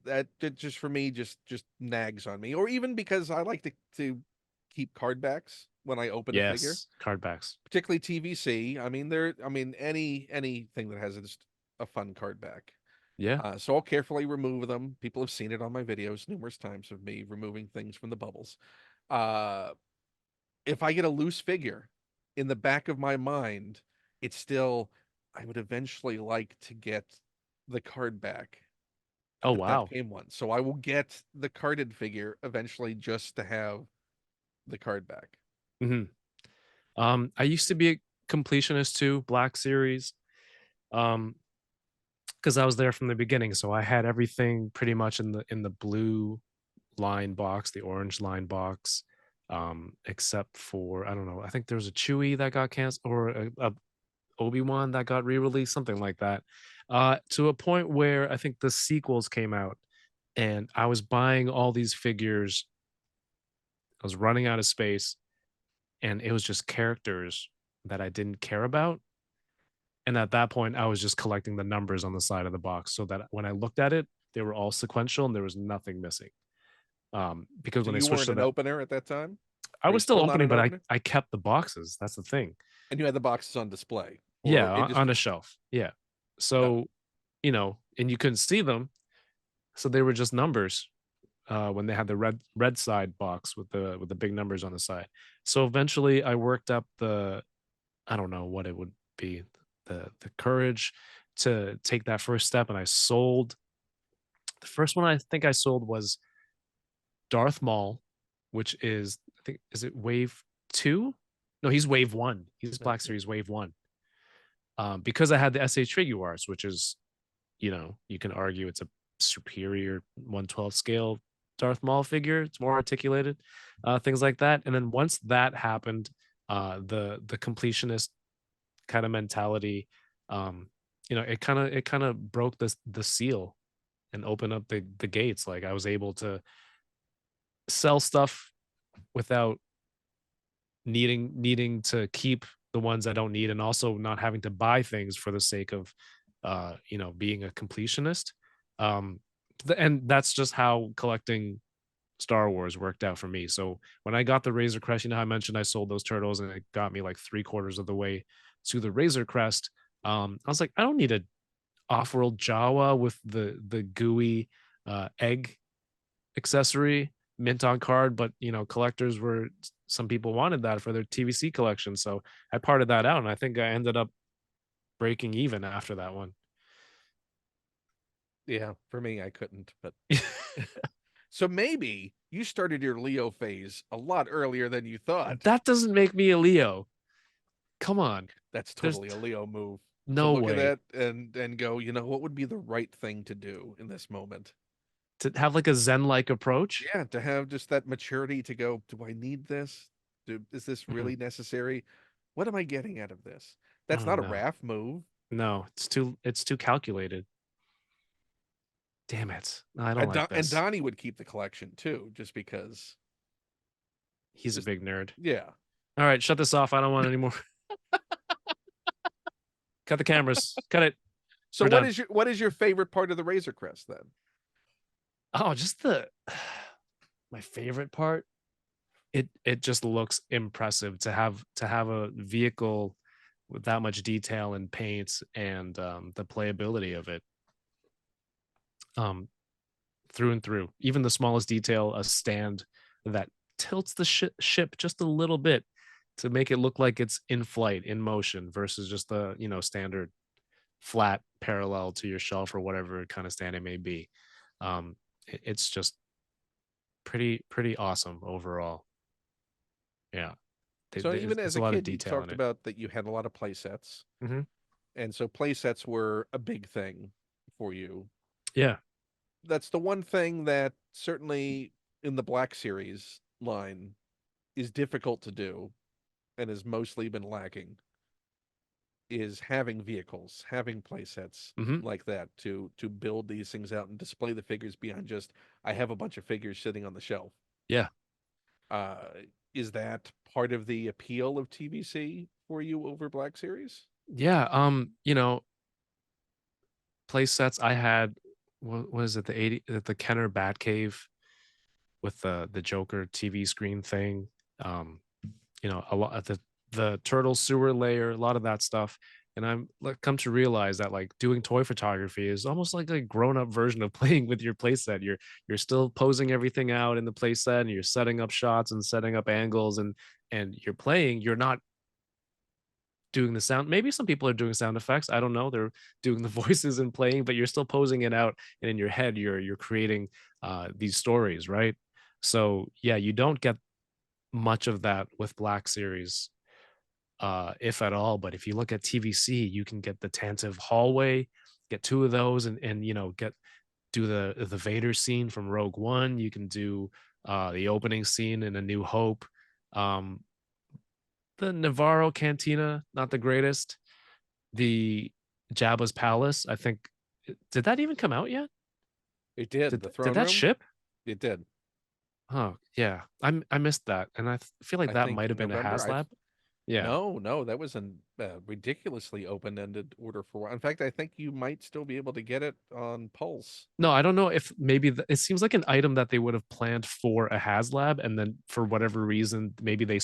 that just for me just nags on me, or even because I like to keep card backs when I open a figure, Yes, card backs. particularly TVC. I mean anything that has just a fun card back. Yeah. So I'll carefully remove them. People have seen it on my videos numerous times of me removing things from the bubbles. Uh, if I get a loose figure in the back of my mind, it's still, I would eventually like to get the card back Oh, that wow. came one. So I will get the carded figure eventually just to have the card back. Mhm. I used to be a completionist too, Black Series, um, because I was there from the beginning, so I had everything pretty much in the blue line box, the orange line box, except for I don't know. I think there was a Chewie that got canceled, or a Obi-Wan that got re-released, something like that. To a point where I think the sequels came out, and I was buying all these figures. I was running out of space, and it was just characters that I didn't care about. And at that point, I was just collecting the numbers on the side of the box so that when I looked at it, they were all sequential and there was nothing missing. Because So when they you switched weren't to an that, opener at that time? I Are you was still still not opening, an but I opener? I kept the boxes. That's the thing. And you had the boxes on display, Yeah, or it just on a shelf. Yeah. got it. So, and you couldn't see them, so they were just numbers when they had the red side box with the big numbers on the side. So eventually, I worked up the I don't know what it would be the courage to take that first step, and I sold. The first one I think I sold was Darth Maul, which is I think is it wave 2? No, he's wave 1. He's Black Series wave 1. Because I had the SH figure arts, which is, you can argue it's a superior 1/12 scale Darth Maul figure. It's more articulated, things like that. And then once that happened, the completionist kind of mentality, um, it kind of broke the seal and opened up the gates. Like I was able to sell stuff without needing to keep the ones I don't need, and also not having to buy things for the sake of being a completionist. Um and that's just how collecting Star Wars worked out for me. So when I got the Razor Crest, how I mentioned I sold those turtles and it got me like 3/4 of the way to the Razor Crest. I was like, I don't need a off-world Jawa with the gooey egg accessory mint on card, but collectors were some people wanted that for their TVC collection. So I parted that out and I think I ended up breaking even after that one. Yeah, for me, I couldn't. But so maybe you started your Leo phase a lot earlier than you thought. That doesn't make me a Leo. Come on. That's There's totally a Leo move. To no look at way that and go, what would be the right thing to do in this moment? to have like a Zen-like approach. Yeah, to have just that maturity to go, do I need this? Is this Mhm. really necessary? What am I getting out of this? That's Oh not a no. Raph move. No, it's too calculated. Damn it. No, I don't like And this. Donnie would keep the collection too, just because. He's a Just big nerd. yeah. All right, shut this off. I don't want any more. Cut the cameras. Cut it. So We're done. what is your favorite part of the Razor Crest then? Oh, just the my favorite part. It just looks impressive to have a vehicle with that much detail and paint and the playability of it um through and through. Even the smallest detail, a stand that tilts the ship just a little bit to make it look like it's in flight, in motion, versus just the standard flat parallel to your shelf or whatever kind of stand it may be. It's just pretty awesome overall. Yeah, So even there's as a a lot of kid, you detail talked in it. about that you had a lot of play sets. Hmm. And so play sets were a big thing for you. Yeah, That's the one thing that certainly in the Black Series line is difficult to do and has mostly been lacking is having vehicles, having play sets hmm, like that to build these things out and display the figures beyond just I have a bunch of figures sitting on the shelf. yeah, Uh, is that part of the appeal of TVC for you over Black Series? yeah. Play sets I had. What was it? The Kenner Batcave with the Joker TV screen thing. Um, a lot of the turtle sewer layer, a lot of that stuff. And I'm like come to realize that like doing toy photography is almost like a grown-up version of playing with your playset. You're still posing everything out in the playset and you're setting up shots and setting up angles and you're playing. You're not doing the sound. Maybe some people are doing sound effects. I don't know. They're doing the voices and playing, but you're still posing it out, and in your head, you're creating these stories, right? So yeah, you don't get much of that with Black Series, if at all. But if you look at TVC, you can get the Tantive hallway, get two of those, and get do the Vader scene from Rogue One. You can do the opening scene in A New Hope. Um, the Navarro Cantina, not the greatest. The Jabba's Palace, I think. Did that even come out yet? It did. Did The did throne that room? ship? It did. Oh yeah, I missed that, and feel like I that think might have been a November. I HasLab. Yeah. No, no, that was a ridiculously open-ended order for. In fact, I think you might still be able to get it on Pulse. No, I don't know if maybe it seems like an item that they would have planned for a HasLab, and then for whatever reason, maybe they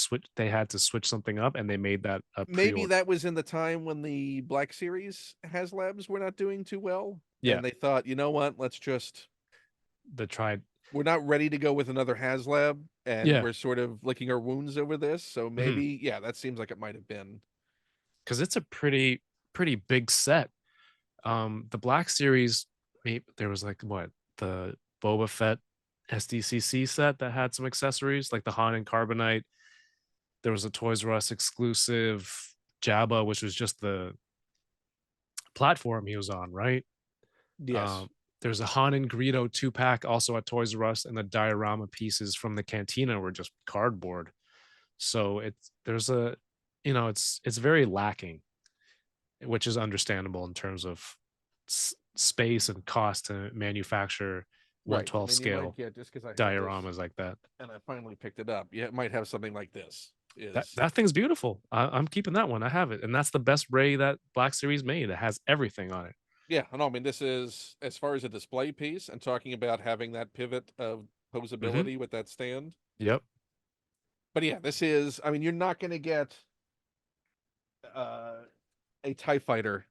had to switch something up, and they made that a Maybe pre-order. that was in the time when the Black Series HasLabs were not doing too well, Yeah, and they thought, you know what, let's just the tried. we're not ready to go with another HasLab, and Yeah, we're sort of licking our wounds over this. So maybe, yeah, that seems like it might have been. because it's a pretty big set. The Black Series, maybe there was like what the Boba Fett SDCC set that had some accessories like the Han and Carbonite. There was a Toys R Us exclusive Jabba, which was just the platform he was on, right? Yes, Um, there's a Han and Greedo 2-pack also at Toys R Us, and the diorama pieces from the cantina were just cardboard. So there's a it's very lacking, which is understandable in terms of space and cost to manufacture right. I 112 mean, you might scale get just because I have this dioramas like that. and I finally picked it up. Yeah, it might have something like this. That Is that thing's beautiful. I'm keeping that one. I have it, and that's the best Ray that Black Series made. It has everything on it. Yeah, I know. I mean, this is as far as a display piece and talking about having that pivot of Hmm. posability with that stand. Yep, But yeah, this is. I mean, you're not going to get uh, a Tie Fighter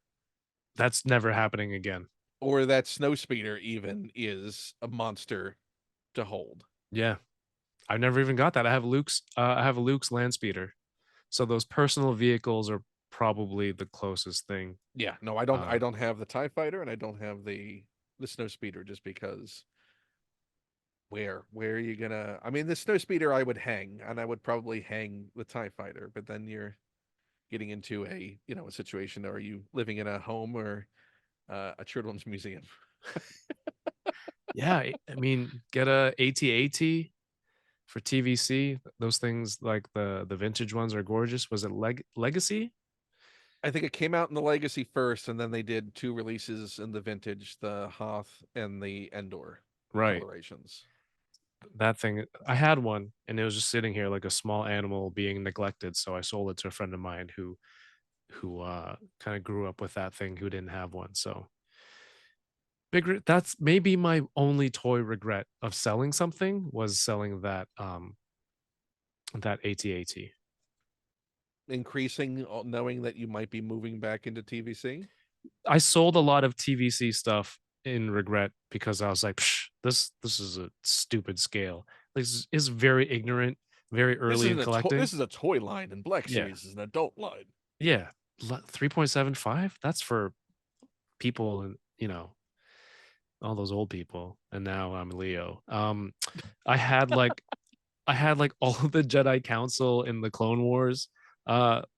that's never happening again. or that Snow Speeder. Even is a monster to hold. Yeah, I've never even got that. I have a Luke's land speeder. So those personal vehicles are probably the closest thing. Yeah, no, I don't. I Uh, don't have the Tie Fighter, and I don't have the Snow Speeder, just because. Where are you gonna? I mean, the Snow Speeder I would hang, and I would probably hang the Tie Fighter, but then you're getting into a a situation. Are you living in a home or a children's museum? Yeah, I mean, get a AT-AT for TVC. Those things, like the vintage ones, are gorgeous. Was it Legacy? I think it came out in the Legacy first, and then they did two releases in the Vintage, the Hoth and the Endor Right. colorations. That thing, I had one, and it was just sitting here like a small animal being neglected. So I sold it to a friend of mine who kind of grew up with that thing, who didn't have one. So that's maybe my only toy regret of selling something, was selling that AT-AT. Increasing, knowing that you might be moving back into TVC. I sold a lot of TVC stuff in regret, because I was like, Psh, this is a stupid scale. This is very ignorant, very This early in isn't a collecting. this is a toy line, and Black Yeah, Series is an adult line. yeah. 3.75. That's for people, and all those old people. And now I'm Leo. I had like I had like all of the Jedi Council in the Clone Wars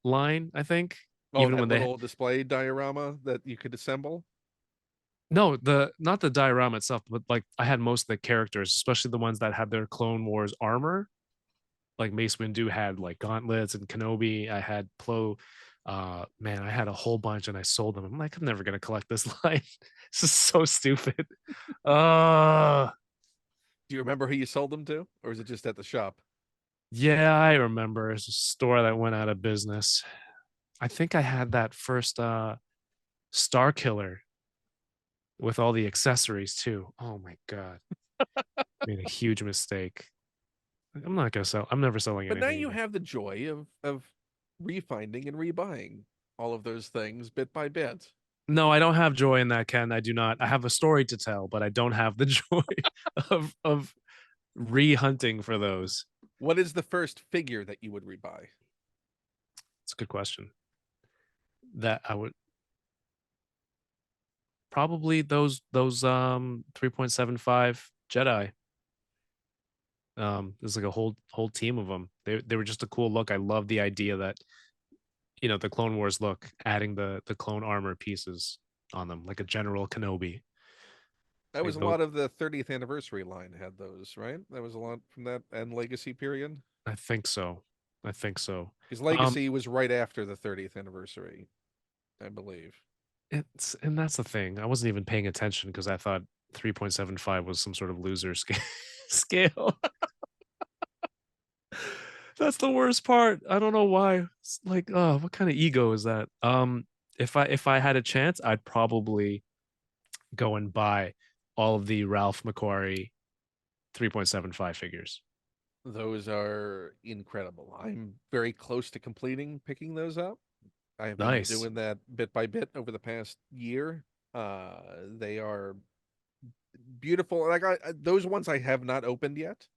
line, I think. Oh, Even that when they little display diorama that you could assemble. No, the not the diorama itself, but like I had most of the characters, especially the ones that had their Clone Wars armor. Like Mace Windu had like gauntlets, and Kenobi. I had Plo. Man, I had a whole bunch, and I sold them. I'm like, I'm never gonna collect this line. This is so stupid. Uh Do you remember who you sold them to, or is it just at the shop? yeah, I remember. It's a store that went out of business. I think I had that first Star Killer with all the accessories too. Oh my god. Made a huge mistake. I'm not gonna sell. I'm never selling But now anything you again. have the joy of refinding and rebuying all of those things bit by bit. No, I don't have joy in that, Ken. I do not. I have a story to tell, but I don't have the joy of re-hunting for those. What is the first figure that you would rebuy? It's a good question. That I would probably those 3.75 Jedi. There's like a whole team of them. They were just a cool look. I love the idea that the Clone Wars look, adding the clone armor pieces on them, like a General Kenobi. That was Like a those, lot of the 30th anniversary line had those, right? That was a lot from that and Legacy period. I think so. I think so. Because Um, Legacy was right after the 30th anniversary, I believe. and that's the thing. I wasn't even paying attention because I thought 3.75 was some sort of loser scale. That's the worst part. I don't know why. It's like, oh, what kind of ego is that? If I had a chance, I'd probably go and buy all of the Ralph McQuarrie 3.75 figures. Those are incredible. I'm very close to completing picking those up. I have been Nice. doing that bit by bit over the past year. They are beautiful. Like those ones I have not opened yet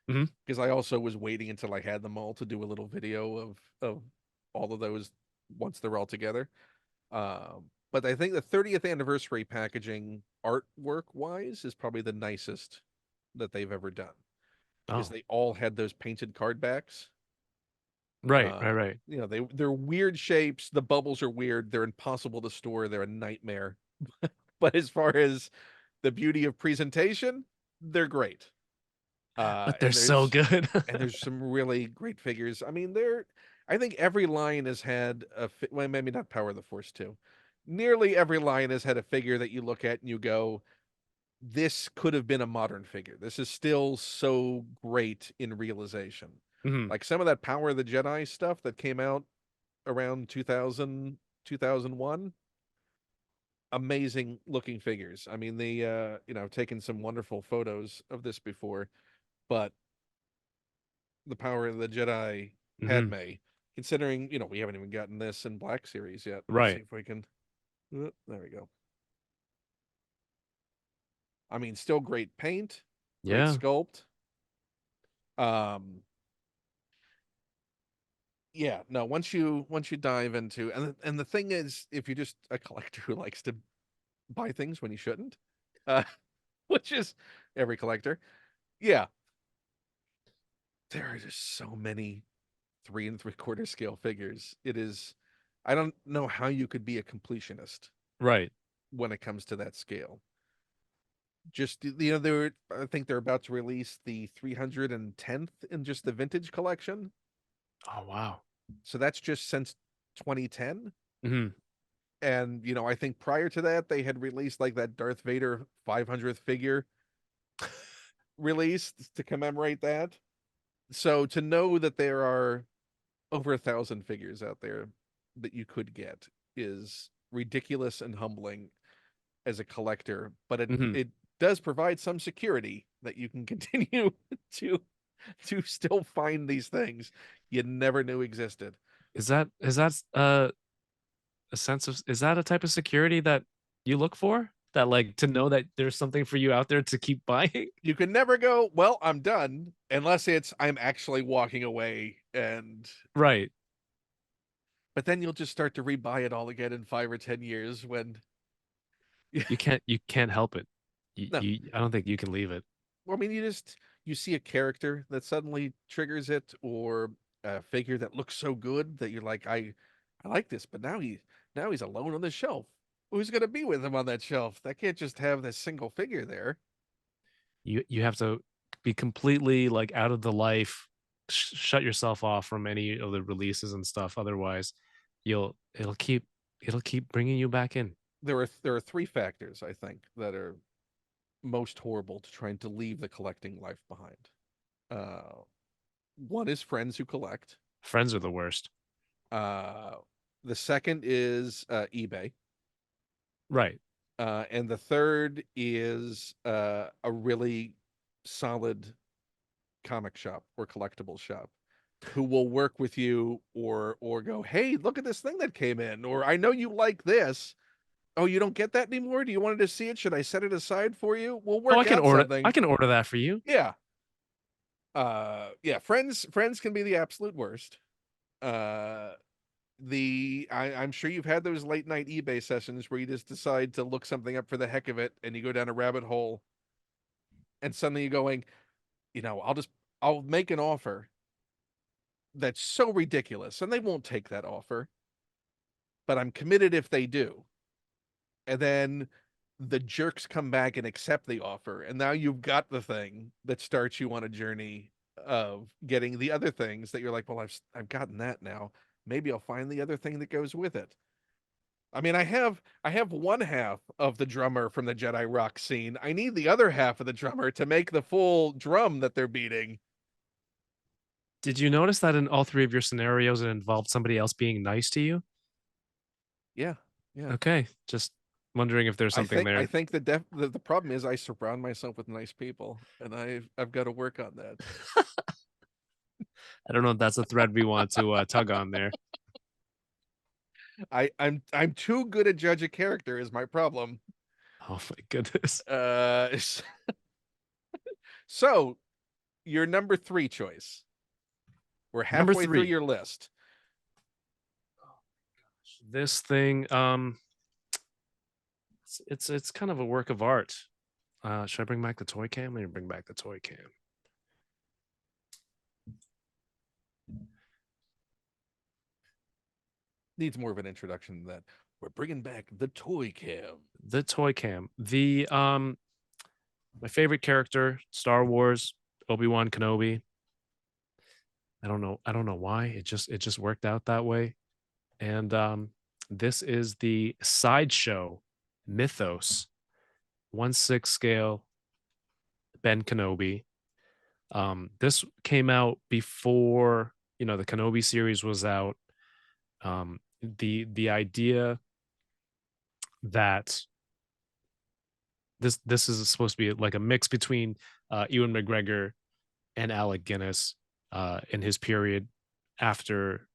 Hmm. because I also was waiting until I had them all to do a little video of all of those once they're all together. But I think the 30th anniversary packaging artwork wise is probably the nicest that they've ever done because Oh, they all had those painted card backs. right, right, right. They're weird shapes. The bubbles are weird. They're impossible to store. They're a nightmare. But as far as the beauty of presentation, they're great. Uh, But they're and so there's good. and there's some really great figures. I mean, I think every line has had well, maybe not Power of the Force 2. Nearly every line has had a figure that you look at and you go, this could have been a modern figure. This is still so great in realization. Mhm. Like some of that Power of the Jedi stuff that came out around 2000, 2001, amazing looking figures. I mean, I've taken some wonderful photos of this before, but the Power of the Jedi Mhm. Padme, considering, we haven't even gotten this in Black Series yet. Let's see Right. if we can. There we go. I mean, still great paint, great Yeah. sculpt. Um, yeah, no, once you dive into and the thing is, if you're just a collector who likes to buy things when he shouldn't, uh, which is every collector, yeah, there are just so many 3 3/4 scale figures. It is I don't know how you could be a completionist Right. when it comes to that scale. Just I think they're about to release the 310th in just the vintage collection. Oh wow. So that's just since 2010. Hmm. And I think prior to that they had released like that Darth Vader 500th figure released to commemorate that. So to know that there are over 1,000 figures out there that you could get is ridiculous and humbling as a collector, but it Hmm. it does provide some security that you can continue to to still find these things you never knew existed. Is that a sense of, is that a type of security that you look for? That like to know that there's something for you out there to keep buying? You can never go, well, I'm done, unless it's I'm actually walking away, and Right. but then you'll just start to rebuy it all again in 5 or 10 years when You can't help it. no. I don't think you can leave it. Well, I mean, you see a character that suddenly triggers it, or a figure that looks so good that you're like, I like this, but now he's alone on the shelf. Who's gonna be with him on that shelf? That can't just have this single figure there. You have to be completely like out of the life, shut yourself off from any of the releases and stuff. Otherwise, you'll it'll keep bringing you back in. There are three factors I think that are most horrible to trying to leave the collecting life behind. Uh, One is friends who collect. Friends are the worst. Uh, the second is eBay. Right. And the third is a really solid comic shop or collectible shop who will work with you, or go, hey, look at this thing that came in, or I know you like this. Oh, you don't get that anymore? Do you want to see it? Should I set it aside for you? We'll Oh, work out I something. can order that for you. Yeah. Yeah, friends can be the absolute worst. Uh I'm sure you've had those late night eBay sessions where you just decide to look something up for the heck of it, and you go down a rabbit hole, and suddenly you're going, I'll make an offer that's so ridiculous, and they won't take that offer, but I'm committed if they do. And then the jerks come back and accept the offer, and now you've got the thing that starts you on a journey of getting the other things that you're like, well, I've gotten that now. Maybe I'll find the other thing that goes with it. I mean, I have one half of the drummer from the Jedi Rock scene. I need the other half of the drummer to make the full drum that they're beating. Did you notice that in all three of your scenarios, it involved somebody else being nice to you? Yeah, yeah. Okay, just wondering if there's I something think I there. think the problem is I surround myself with nice people, and I've got to work on that. I don't know if that's a thread we want to tug on there. I'm too good at judge a character is my problem. Oh my goodness. Uh, so your number three choice. We're Number halfway through three, your list. this thing, it's kind of a work of art. Should I bring back the toy cam? Let me bring back the toy cam. Needs more of an introduction than that. We're bringing back the toy cam. The toy cam. The my favorite character, Star Wars, Obi-Wan Kenobi. I don't know why. It just worked out that way. And this is the sideshow Mythos 1/6 scale Ben Kenobi. This came out before, the Kenobi series was out. The idea that this is supposed to be like a mix between Ewan McGregor and Alec Guinness in his period after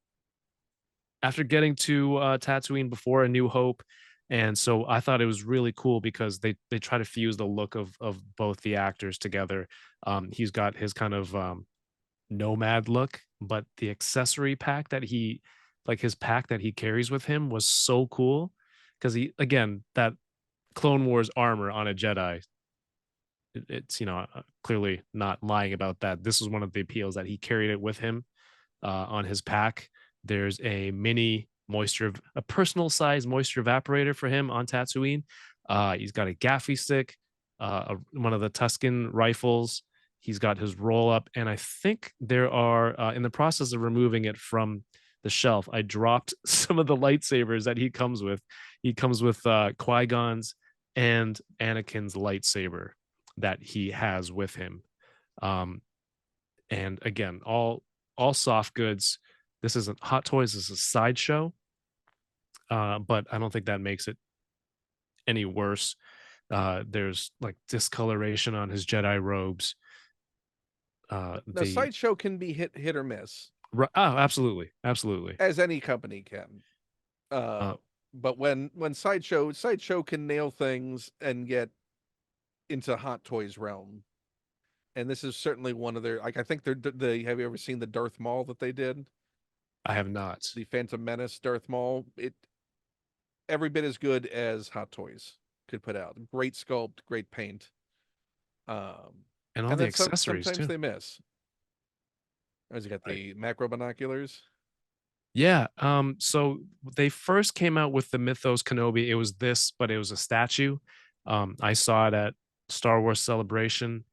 getting to Tatooine before A New Hope. And so I thought it was really cool because they try to fuse the look of both the actors together. He's got his kind of nomad look, but the accessory pack that he like his pack that he carries with him was so cool because he again that Clone Wars armor on a Jedi. It's clearly not lying about that. This was one of the appeals that he carried it with him on his pack. There's a mini a personal size moisture evaporator for him on Tatooine. He's got a gaffy stick, one of the Tusken rifles. He's got his roll up, and I think there are in the process of removing it from the shelf. I dropped some of the lightsabers that he comes with. He comes with Qui-Gon's and Anakin's lightsaber that he has with him. Um, and again, all soft goods. This isn't Hot Toys. This is Sideshow, but I don't think that makes it any worse. There's like discoloration on his Jedi robes. Now, The Sideshow can be hit or miss, Oh, absolutely, absolutely. as any company can. Uh, But when Sideshow can nail things and get into Hot Toys realm, and this is certainly one of their, like, I think they have you ever seen the Darth Maul that they did, I have not, the Phantom Menace Darth Maul? It every bit as good as Hot Toys could put out. Great sculpt, great paint. Um, and all and the then accessories sometimes too. they miss. Has he got Right. the macro binoculars? Yeah. So they first came out with the Mythos Kenobi. It was this, but it was a statue. I saw it at Star Wars Celebration,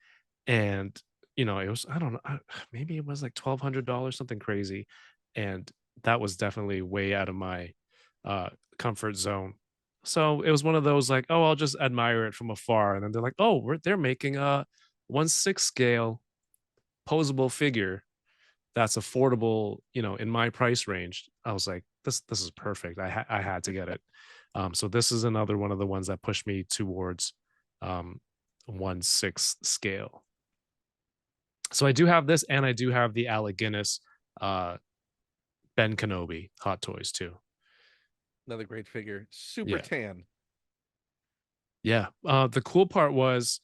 and it was, I don't know, maybe it was like $1,200, something crazy, and that was definitely way out of my uh comfort zone. So it was one of those like, oh, I'll just admire it from afar, and then they're like, oh, they're making a 1/6 scale posable figure that's affordable, in my price range. I was like, this is perfect. I had to get it. So this is another one of the ones that pushed me towards 1/6 scale. So I do have this, and I do have the Alec Guinness uh Ben Kenobi Hot Toys too. Another great figure. Super Yeah. tan. Yeah. The cool part was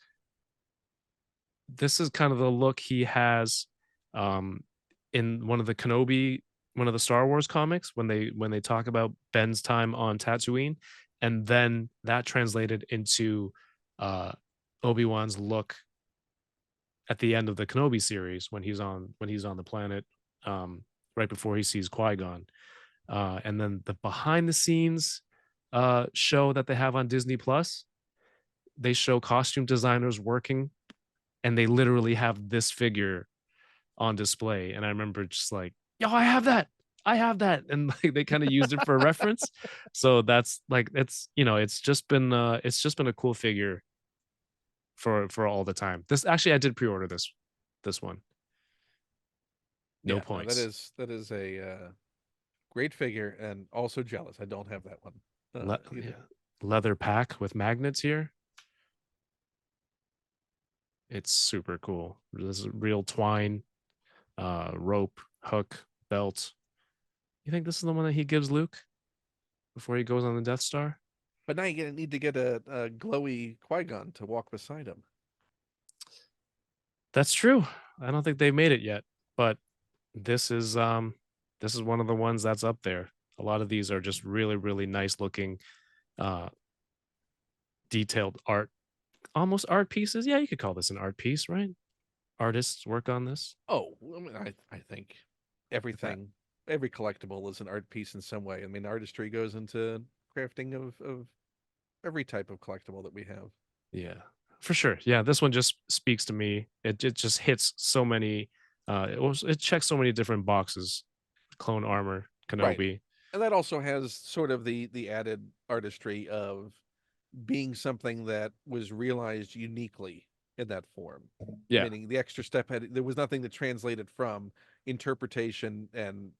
this is kind of the look he has um in one of the Star Wars comics when they talk about Ben's time on Tatooine, and then that translated into uh Obi-Wan's look at the end of the Kenobi series when he's on the planet right before he sees Qui-Gon. And then the behind the scenes show that they have on Disney Plus, they show costume designers working, and they literally have this figure on display. And I remember just like, yo, I have that. I have that. And like they kind of used it for reference. So that's like it's just been a cool figure for all the time. This actually I did pre-order this one. No Yeah, no, points. that is a great figure, and also jealous. I don't have that one either. Yeah. Leather pack with magnets here. It's super cool. This is real twine, rope, hook, belt. You think this is the one that he gives Luke before he goes on the Death Star? But now you're gonna need to get a glowy Qui-Gon to walk beside him. That's true. I don't think they've made it yet, but this is um this is one of the ones that's up there. A lot of these are just really, really nice looking uh detailed art, almost art pieces. Yeah, you could call this an art piece, right? Artists work on this. Oh, I mean, I think That everything, every collectible is an art piece in some way. I mean, artistry goes into crafting of every type of collectible that we have. Yeah, for sure. Yeah, this one just speaks to me. It just hits so many. It checks so many different boxes. Clone armor, Right. Kenobi. And that also has sort of the added artistry of being something that was realized uniquely in that form. Yeah, Meaning the extra step there was nothing that translated from interpretation and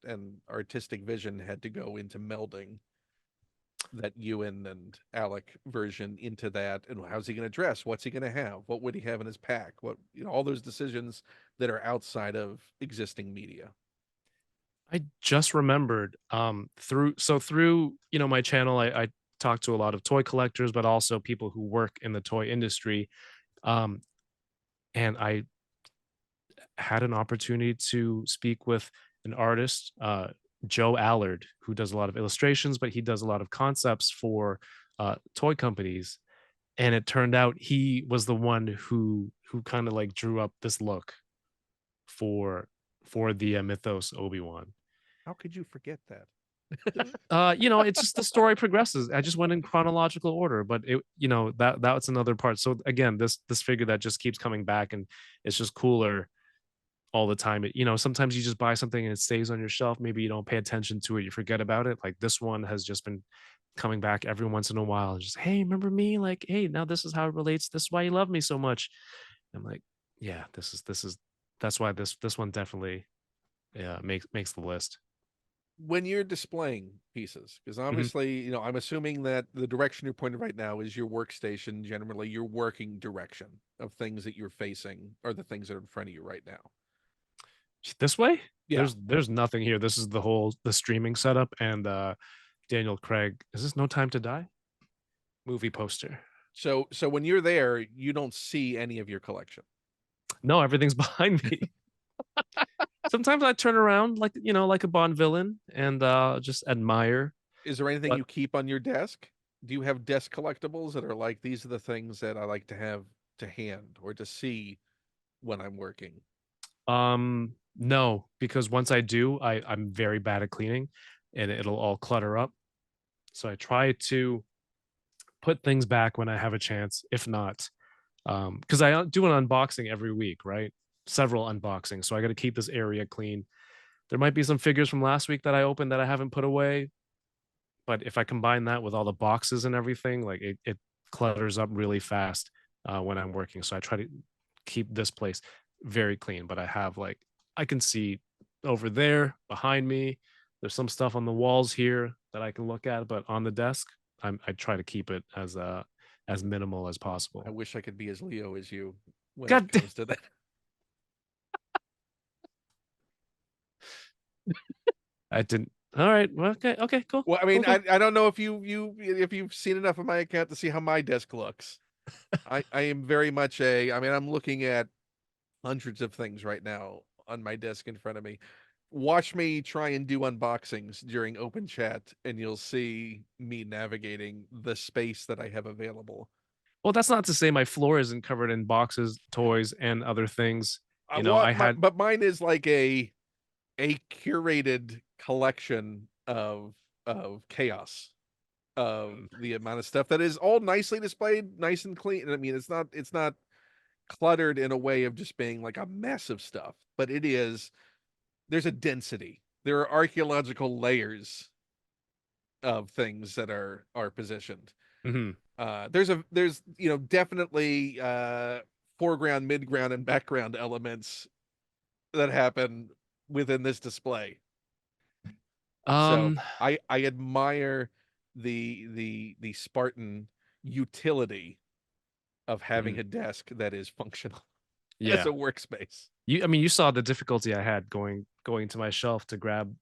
artistic vision had to go into melding that Ewan and Alec version into that, and how's he going to dress, what's he going to have, what would he have in his pack, what, all those decisions that are outside of existing media. I just remembered. Through my channel, I talk to a lot of toy collectors, but also people who work in the toy industry. Um, and I had an opportunity to speak with an artist, Joe Allard, who does a lot of illustrations, but he does a lot of concepts for toy companies. And it turned out he was the one who kind of like drew up this look for the Mythos Obi-Wan. How could you forget that? It's just the story progresses. I just went in chronological order, but that's another part. So again, this figure that just keeps coming back, and it's just cooler all the time. Sometimes you just buy something and it stays on your shelf. Maybe you don't pay attention to it, you forget about it. Like this one has just been coming back every once in a while. Just, hey, remember me? Like, hey, now this is how it relates. This is why you love me so much. I'm like, yeah, this is that's why this one definitely, yeah, makes the list. When you're displaying pieces, because Mhm. obviously, I'm assuming that the direction you're pointed right now is your workstation, generally your working direction of things that you're facing or the things that are in front of you right now. This way, Yeah. there's nothing here. This is the streaming setup, and Daniel Craig. Is this No Time to Die movie poster? So when you're there, you don't see any of your collection. No, everything's behind me. Sometimes I turn around like a Bond villain, and just admire. Is there anything But you keep on your desk? Do you have desk collectibles that are like these are the things that I like to have to hand or to see when I'm working? no, because once I do, I'm very bad at cleaning, and it'll all clutter up. So I try to put things back when I have a chance. If not, because I do an unboxing every week, right? Several unboxings, so I got to keep this area clean. There might be some figures from last week that I opened that I haven't put away, but if I combine that with all the boxes and everything, like it clutters up really fast when I'm working. So I try to keep this place very clean, but I can see over there behind me. There's some stuff on the walls here that I can look at, but on the desk, I try to keep it as minimal as I possible. wish I could be as Leo as you when it God damn. comes to that. I didn't. All right. Well, okay. Okay. Cool. Well, I Cool. mean, Cool. I don't know if if you've seen enough of my account to see how my desk looks. I am very much I mean, I'm looking at hundreds of things right now on my desk in front of me. Watch me try and do unboxings during open chat, and you'll see me navigating the space that I have available. Well, that's not to say my floor isn't covered in boxes, toys, and other things. I want I had. but mine is like a curated collection of chaos of the amount of stuff that is all nicely displayed, nice and clean. I mean, it's not cluttered in a way of just being like a mess of stuff, but there's a density. There are archaeological layers of things that are positioned. Mhm. There's definitely foreground, midground, and background elements that happen within this display. So Um, I admire the Spartan utility of having mhm. a desk that is functional as Yeah. a workspace. I mean, you saw the difficulty I had going to my shelf to grab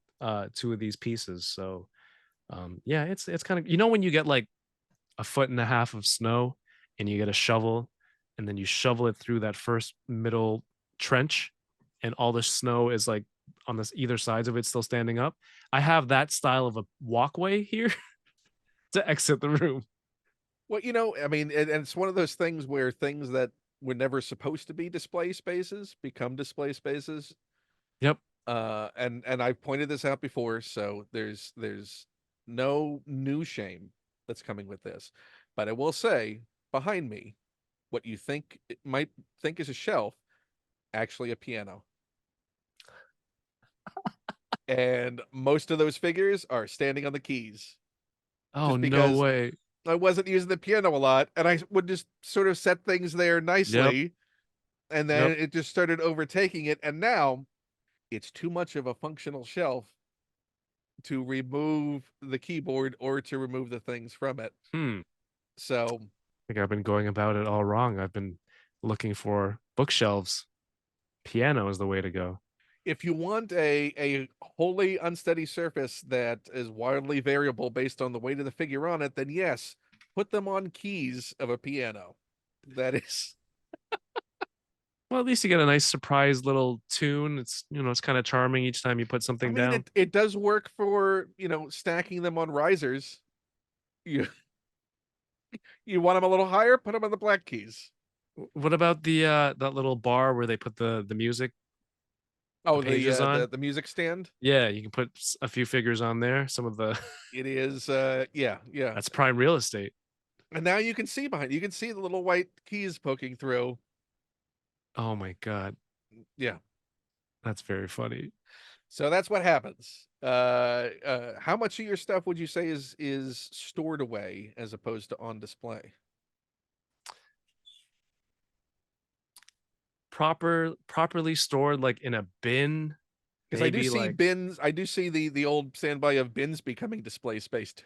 two of these pieces. So, yeah, it's kind of, when you get like a foot and a half of snow and you get a shovel and then you shovel it through that first middle trench, and all the snow is like on this either sides of it still standing up. I have that style of a walkway here to exit the room. Well, I mean, and it's one of those things where things that were never supposed to be display spaces become display spaces. Yep. And I've pointed this out before, so there's no new shame that's coming with this. But I will say, behind me, what you think it might think is a shelf, actually a piano. And most of those figures are standing on the keys, Oh, just no because way. I wasn't using the piano a lot, and I would just sort of set things there Yep. nicely, and then Yep. it just started overtaking it, and now it's too much of a functional shelf to remove the keyboard or to remove the things from it. Hmm. So I think I've been going about it all wrong. I've been looking for bookshelves. Piano is the way to go. if you want a wholly unsteady surface that is wildly variable based on the weight of the figure on it, then yes, put them on keys of a piano. That is, Well, at least you get a nice surprise little tune. It's kind of charming each time you put I something mean, down. it does work for stacking them on risers. You you want them a little higher, put them on the black keys. What about the that little bar where they put the music? Oh, pages on. the music stand. Yeah, you can put a few figures on there. Some of the It is, yeah, yeah. that's prime real estate. And now you can see behind. You can see the little white keys poking through. Oh my god, Yeah. that's very funny. So that's what happens. How much of your stuff would you say is stored away as opposed to on display? Properly stored like in a bin, Because I do maybe see like bins. I do see the old standby of bins becoming display space too,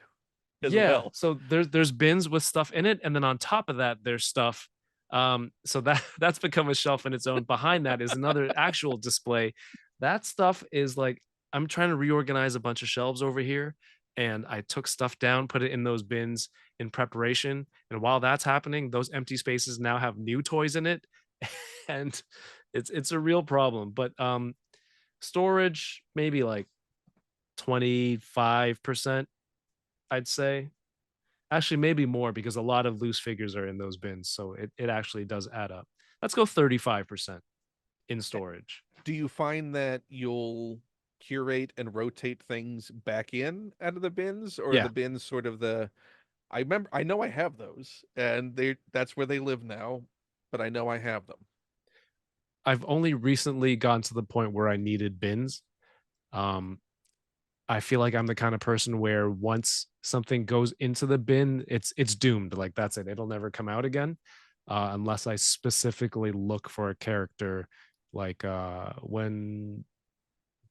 as yeah. well. So there's bins with stuff in it, and then on top of that, there's stuff. So that that's become a shelf in its own. Behind that is another actual display. That stuff is like I'm trying to reorganize a bunch of shelves over here, and I took stuff down, put it in those bins in preparation. And while that's happening, those empty spaces now have new toys in it, and it's a real problem. But storage maybe like 25%, I'd say. Actually, maybe more because a lot of loose figures are in those bins. So it actually does add up. Let's go 35% in storage. Do you find that you'll curate and rotate things back in out of the bins, or are Yeah. the bins sort of the? I remember. I know I have those, and they that's where they live now, but I know I have them. I've only recently gotten to the point where I needed bins. Um, I feel like I'm the kind of person where once something goes into the bin, it's doomed. Like that's it. It'll never come out again. Unless I specifically look for a character like when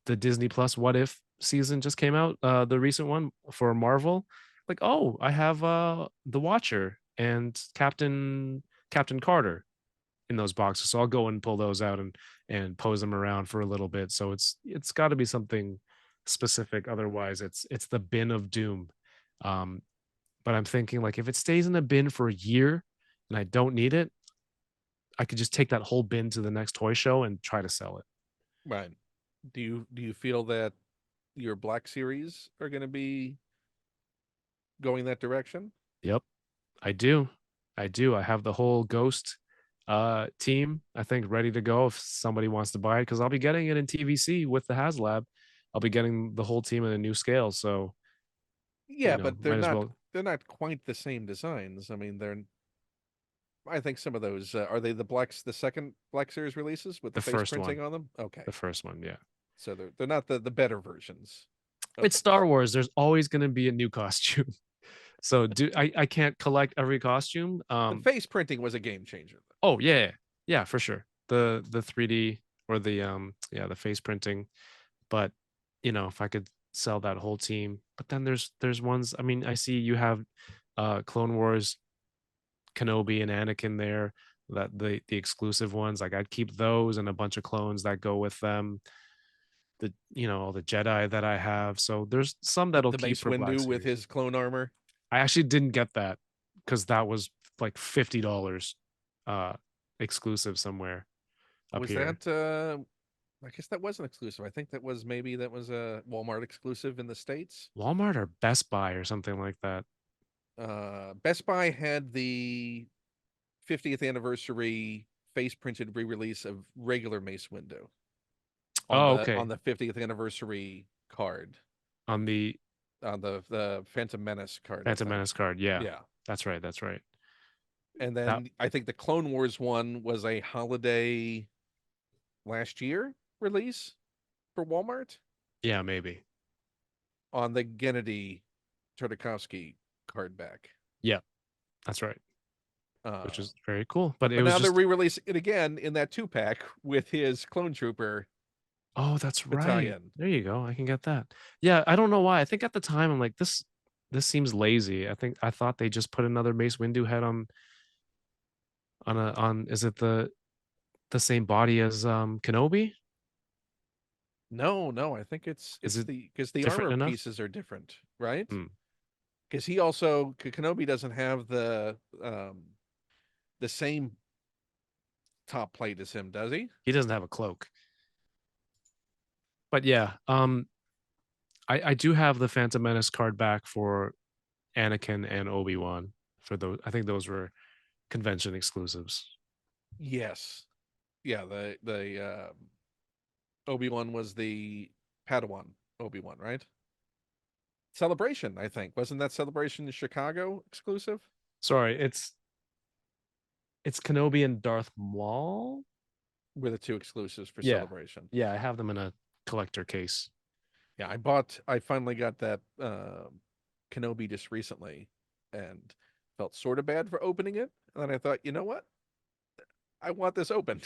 the Disney Plus What If season just came out, the recent one for Marvel. Like, oh, I have the Watcher and Captain Carter in those boxes, so I'll go and pull those out and pose them around for a little bit. So it's got to be something specific, otherwise it's the bin of doom. Um, but I'm thinking like if it stays in the bin for a year and I don't need it, I could just take that whole bin to the next toy show and try to sell it. Right. Do you feel that your Black Series are going to be going that direction? Yep. I do. I do. I have the whole Ghost team, I think, ready to go if somebody wants to buy it because I'll be getting it in TVC with the HasLab. I'll be getting the whole team in a new scale. So, Yeah, but might as well. they're not quite the same designs. I mean, they're I think some of those are they the second Black Series releases with the The face first printing one. on them? Okay. The first one, yeah. So they're not the better versions of It's those. Star Wars. There's always going to be a new costume. So I can't collect every costume. The face printing was a game changer. Oh yeah, yeah, for sure. The 3D or the yeah, the face printing. But if I could sell that whole team. But then there's ones, I mean, I see you have Clone Wars, Kenobi and Anakin there, that the exclusive ones. Like I'd keep those and a bunch of clones that go with them. All the Jedi that I have. So there's some that'll The keep Mace for Black Windu with Series. his clone armor. I actually didn't get that because that was like $50 uh exclusive somewhere up Was here. that I guess that wasn't exclusive. I think that was a Walmart exclusive in the States. Walmart or Best Buy or something like that. Best Buy had the 50th anniversary face printed re-release of regular Mace Windu Oh, on okay. the 50th anniversary card, On the on the Phantom Menace card, I Phantom think. Menace card. Yeah, Yeah. that's right. That's right. And That then I think the Clone Wars one was a holiday last year release for Walmart yeah, maybe. on the Gennady Tartakovsky card back. Yeah, that's right. Which Uh, is very cool. But it but was now they're just re-releasing it again in that 2-pack with his clone trooper oh, that's right. battalion. There you go. I can get that. Yeah, I don't know why. I think at the time I'm like this seems lazy. I thought they just put another Mace Windu head on is it the same body as Kenobi? No, no, I think Is it's it the because the different armor enough? pieces are different, right? Hmm. Because he also Kenobi doesn't have the same top plate as him, does he? He doesn't have a cloak. But yeah, I do have the Phantom Menace card back for Anakin and Obi-Wan for those. I think those were convention exclusives. Yes. Yeah, Obi-Wan was the Padawan Obi-Wan, right? Celebration, I think. Wasn't that Celebration Chicago exclusive? Sorry, it's Kenobi and Darth Maul. Were the two exclusives for Yeah, Celebration. yeah, I have them in a collector case. Yeah, I finally got that Kenobi just recently and felt sort of bad for opening it. And then I thought, you know what? I want this open.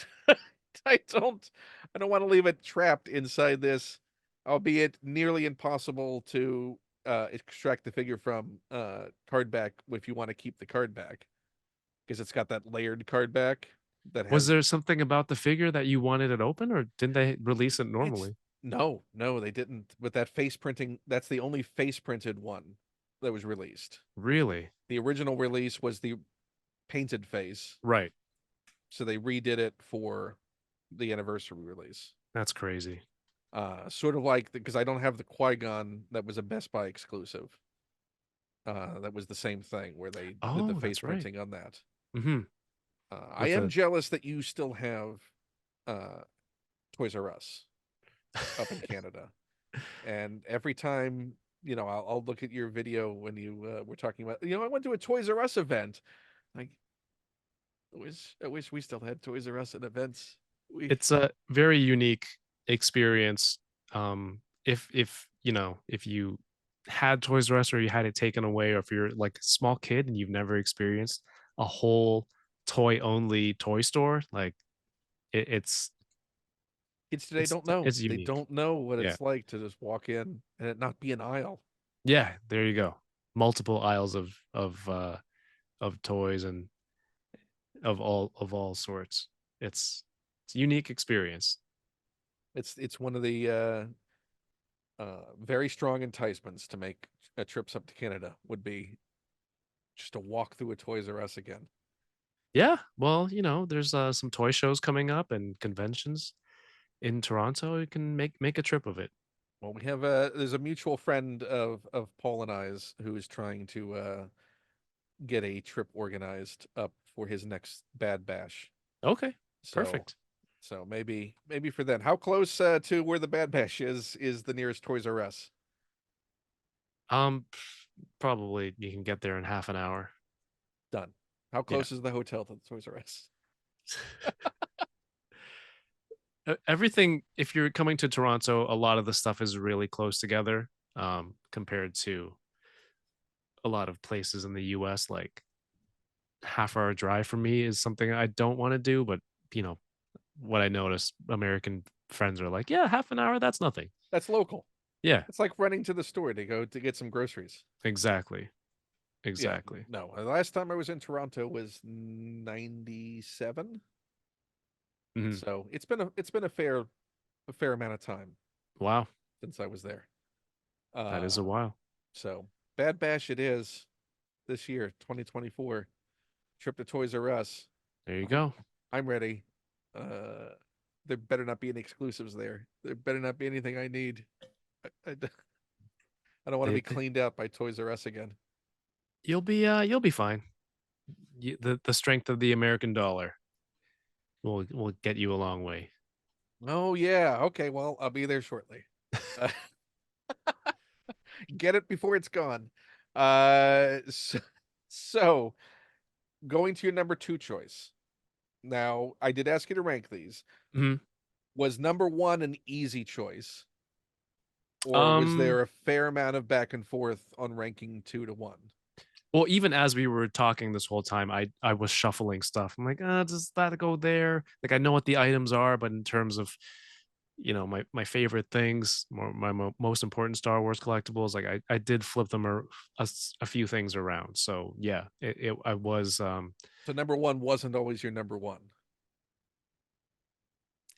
I don't I don't want to leave it trapped inside this, albeit nearly impossible to extract the figure from card back if you want to keep the card back because it's got that layered card back that Was has there something about the figure that you wanted it open, or didn't they release it it's normally? no, they didn't. With that face printing, that's the only face printed one that was released. Really? The original release was the painted face, Right. so they redid it for the anniversary release. That's crazy. Sort of like because I don't have the Qui-Gon that was a Best Buy exclusive. That was the same thing where they did the Oh, face that's right. printing on that. Mm-hmm. I With am the jealous that you still have uh, Toys R Us up in Canada, and every time I'll look at your video when you were talking about I went to a Toys R Us event. Like I wish we still had Toys R Us at events. We it's a very unique experience. If if you had Toys R Us or you had it taken away, or if you're like a small kid and you've never experienced a whole toy only toy store, like it's kids today don't know. it's They unique. don't know what Yeah. it's like to just walk in and it not be an aisle. Yeah, there you go. Multiple aisles of toys and of all sorts. It's a unique experience. It's one of the very strong enticements to make trips up to Canada would be just to walk through a Toys R Us again. Yeah, well, there's some toy shows coming up and conventions in Toronto. You can make a trip of it. Well, there's a mutual friend of Paul and I's who is trying to get a trip organized up for his next Bad Bash. Okay, So perfect. maybe for then. How close to where the Bad Bash is the nearest Toys R Us? Probably you can get there in half an hour. Done. How Yeah. close is the hotel to the Toys R Us? Everything, if you're coming to Toronto, a lot of the stuff is really close together, compared to a lot of places in the US. Like half-hour drive for me is something I don't want to do, but you know, what I notice, American friends are like, yeah, half an hour, that's nothing. That's local. Yeah, It's like running to the store to go to get some groceries. exactly. Yeah, Exactly. no. The last time I was in Toronto was 97. Mhm. So it's been a fair amount of time Wow, since I was there. that is a Uh while. so Bad Bash it is this year, 2024. Trip to Toys R Us. There you I'm go. I'm ready. Uh there better not be any exclusives there. There better not be anything I need. I don't want to They, be they, cleaned out by Toys R Us again. you'll be fine. The strength of the American dollar will get you a long way. Oh yeah. Okay, well, I'll be there shortly. Uh, get it before it's gone. So going to your number two choice. Now, I did ask you to rank these. Mhm. Was number one an easy choice, or was Um, there a fair amount of back and forth on ranking two to one? well, even as we were talking this whole time, I was shuffling stuff. I'm like, does that go there? Like I know what the items are, but in terms of my favorite things, most important Star Wars collectibles, like I did flip them a few things around. So yeah, I was So number one wasn't always your number one.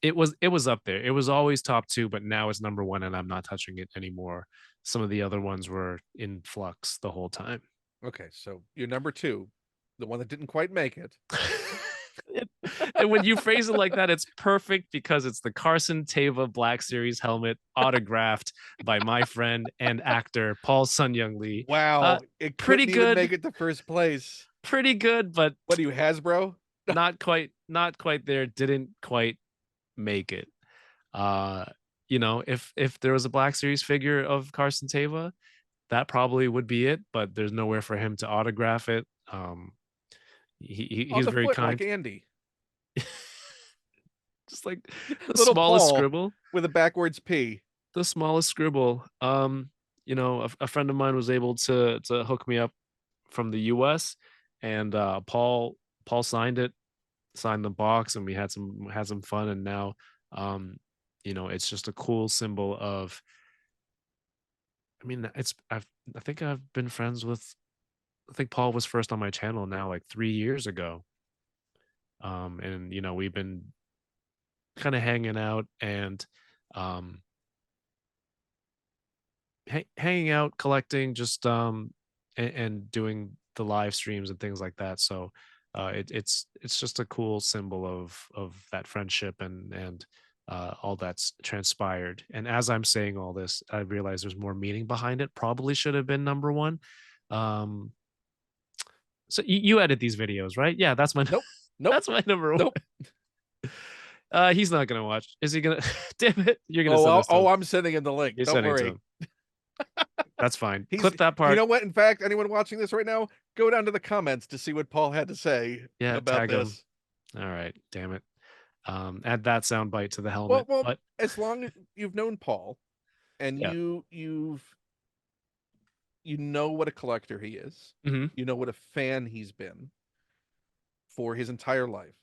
it was up there. It was always top two, but now it's number one, and I'm not touching it anymore. Some of the other ones were in flux the whole time. Okay, so your number two, the one that didn't quite make it. It- and when you phrase it like that, it's perfect because it's the Carson Teva Black Series helmet autographed by my friend and actor Paul Sun-Young Lee. Uh, Wow, it pretty couldn't even make good, it to first place. pretty good, but What are you, Hasbro? not quite there. Didn't quite make it. Uh, if there was a Black Series figure of Carson Teva, that probably would be it, but there's nowhere for him to autograph it. On He's the very foot like kind. Andy. Just like the Little smallest Paul scribble, with a backwards P. the smallest scribble. A friend of mine was able to hook me up from the US, and Paul signed it, signed the box, and we had some fun. And now it's just a cool symbol of, I mean, I think I've been friends with, I think Paul was first on my channel now like 3 years ago. And we've been kind of hanging out and um hanging out, collecting, just and doing the live streams and things like that. So it's just a cool symbol of that friendship and all that's transpired. And as I'm saying all this, I realize there's more meaning behind it. Probably should have been number one. um so you edit these videos, right? Yeah, that's my Nope. Nope. that's my number one. Nope. He's not gonna watch. Is he gonna? Damn it! You're gonna send this to him. I'm sending him the link. You're Don't sending it to worry. him. That's fine. He's, Clip that you part. know what? In fact, anyone watching this right now, go down to the comments to see what Paul had to say Yeah, about tag him. this. All right, damn it. Add that sound bite to the Well, helmet. well, But as long as you've known Paul and yeah. you know what a collector he is, Hmm. you know what a fan he's been for his entire life,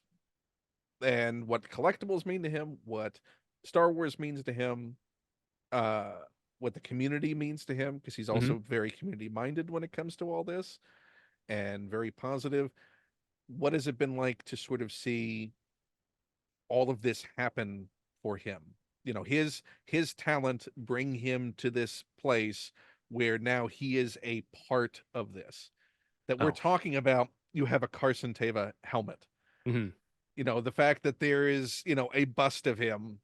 and what collectibles mean to him, what Star Wars means to him, uh, what the community means to him, because he's Hmm. also very community minded when it comes to all this and very positive. What has it been like to sort of see all of this happen for him? His talent bring him to this place where now he is a part of this. That we're Oh. talking about, you have a Carson Teva helmet. Hmm. The fact that there is, a bust of him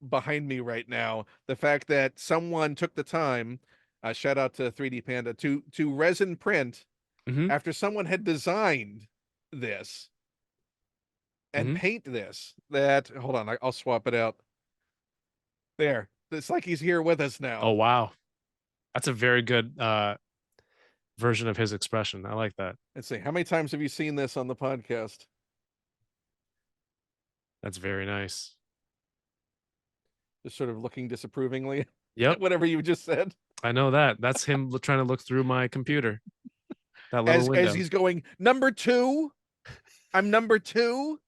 behind me right now, the fact that someone took the time, shout out to 3D Panda, to resin print Hmm. after someone had designed this and Hmm. paint this. That, hold on, I'll swap it out. There, it's like he's here with us Oh now. wow, that's a very good version of his expression. I like that. Let's see, how many times have you seen this on the podcast? That's very nice. Just sort of looking disapprovingly Yep, at whatever you just said, I know that. That's him trying to look through my computer. That little as window. he's going, number two. I'm number two.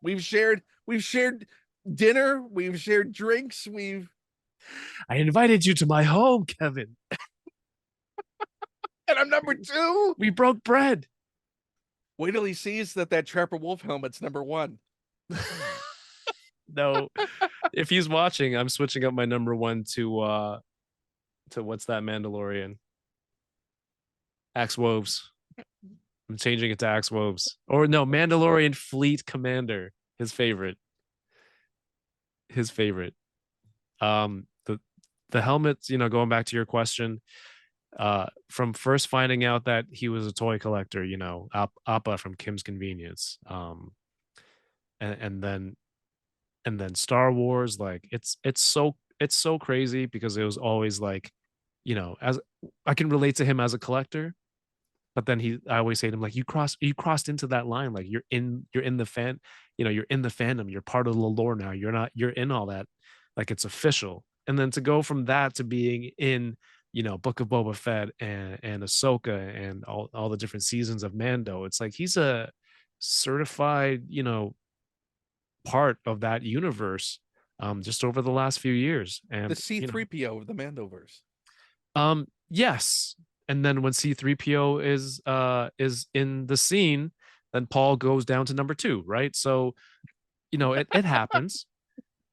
We've shared dinner, we've shared drinks, I invited you to my home, Kevin. and I'm number two. We broke bread. Wait till he sees that Trapper Wolf helmet's number one. No, if he's watching, I'm switching up my number one to what's that Mandalorian? Axe Woves. I'm changing it to Axe Woves. Or no, Mandalorian Fleet Commander. His favorite. His favorite. The helmets, going back to your question, from first finding out that he was a toy collector, Appa from Kim's Convenience. And then Star Wars, like it's so crazy because it was always like, as I can relate to him as a collector, but then I always say to him, like, you crossed into that line, like you're in the fan, you're in the fandom, you're part of the lore now, you're in all that, like it's official. And then to go from that to being in, Book of Boba Fett and Ahsoka and all the different seasons of Mando, it's like he's a certified, part of that universe, just over the last few years. The And C3PO of the Mandoverse. yes. And then when C3PO is in the scene, then Paul goes down to number two, right? So, it happens.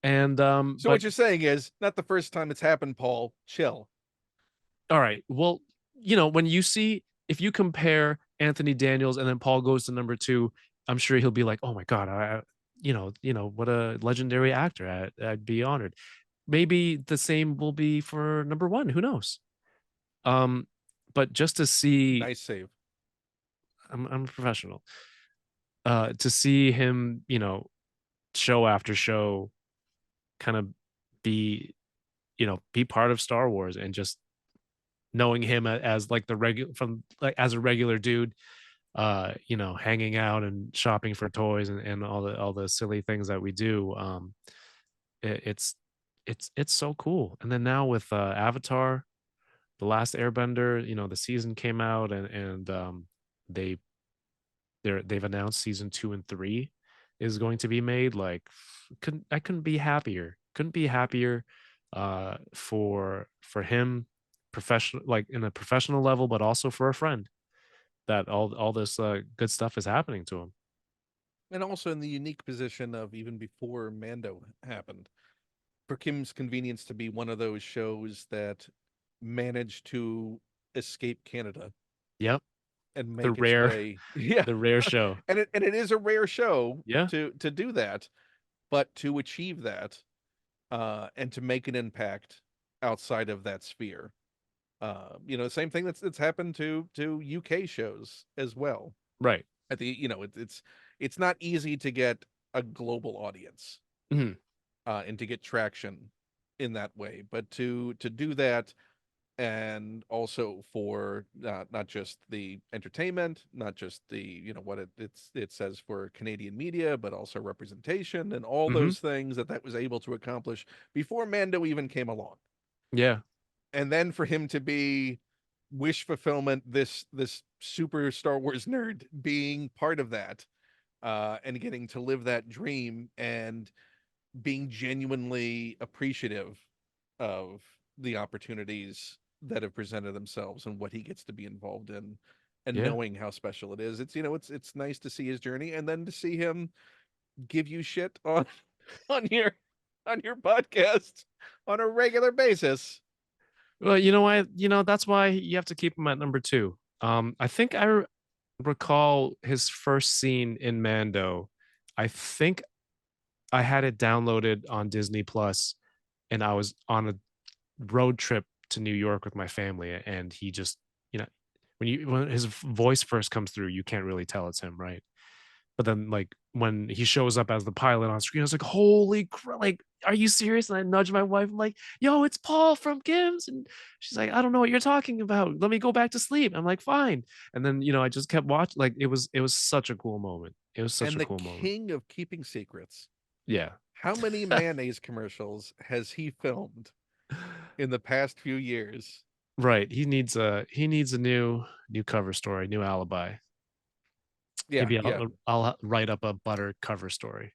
And So but what you're saying is not the first time it's happened, Paul. Chill. all right. Well, when if you compare Anthony Daniels and then Paul goes to number two, I'm sure he'll be like, "Oh my God, what a legendary actor. I'd be honored." Maybe the same will be for number one. Who knows? Um, but just to see, Nice save. I'm a professional. To see him, show after show, kind of be, be part of Star Wars, and just knowing him as like the regular from like as a regular dude, hanging out and shopping for toys, and all the silly things that we do. It's it's so cool. And then now with Avatar, The Last Airbender, the season came out, and they they've announced season 2 and 3 is going to be made. Like, couldn't be happier. Couldn't be happier for him, professional, like in a professional level, but also for a friend, that all this good stuff is happening to him. And also in the unique position of even before Mando happened, for Kim's Convenience to be one of those shows that managed to escape Canada Yep. and The make its rare way. Yeah. the rare show. And it is a rare show Yeah. to do that, but to achieve that, and to make an impact outside of that sphere. Same thing that's happened to UK shows as well. Right. At the it's not easy to get a global audience, Mhm. and to get traction in that way, but to do that, and also for not just the entertainment, not just the what it says for Canadian media, but also representation and all Mhm. those things that was able to accomplish before Mando even came along. Yeah. And then for him to be wish fulfillment, this super Star Wars nerd being part of that, and getting to live that dream, and being genuinely appreciative of the opportunities that have presented themselves and what he gets to be involved in, and Yeah. knowing how special it is. It's nice to see his journey, and then to see him give you shit on on your on your podcast on a regular basis. Well, that's why you have to keep him at number 2. I think recall his first scene in Mando. I think I had it downloaded on Disney Plus, and I was on a road trip to New York with my family, and he just, you know, when his voice first comes through, you can't really tell it's him, right? But then, like, when he shows up as the pilot on screen, I was like, "Holy crap! Like, are you serious?" And I nudge my wife. I'm like, "Yo, it's Paul from Kim's," and she's like, "I don't know what you're talking about. Let me go back to sleep." I'm like, "Fine." And then, I just kept watching. Like, it was such a cool moment. It was such And a the cool moment. king of keeping secrets. Yeah. How many mayonnaise commercials has he filmed in the past few years? Right. He needs a new cover story, new alibi. Yeah, Maybe yeah. I'll write up a butter cover story.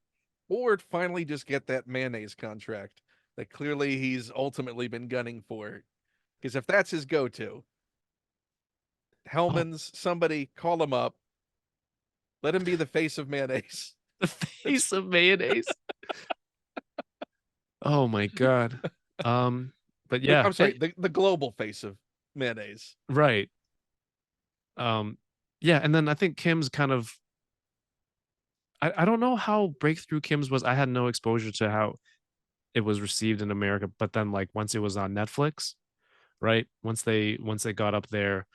Or finally just get that mayonnaise contract that clearly he's ultimately been gunning for. Because if that's his go-to, Oh, Hellman's, somebody call him up. Let him be the face of mayonnaise. the That's face of mayonnaise. Oh my god. Um, but yeah, I'm sorry, the global face of mayonnaise. right. Um, yeah, and then I think Kim's kind of, I don't know how breakthrough Kim's was. I had no exposure to how it was received in America, but then like once it was on Netflix, right? Once they got up there,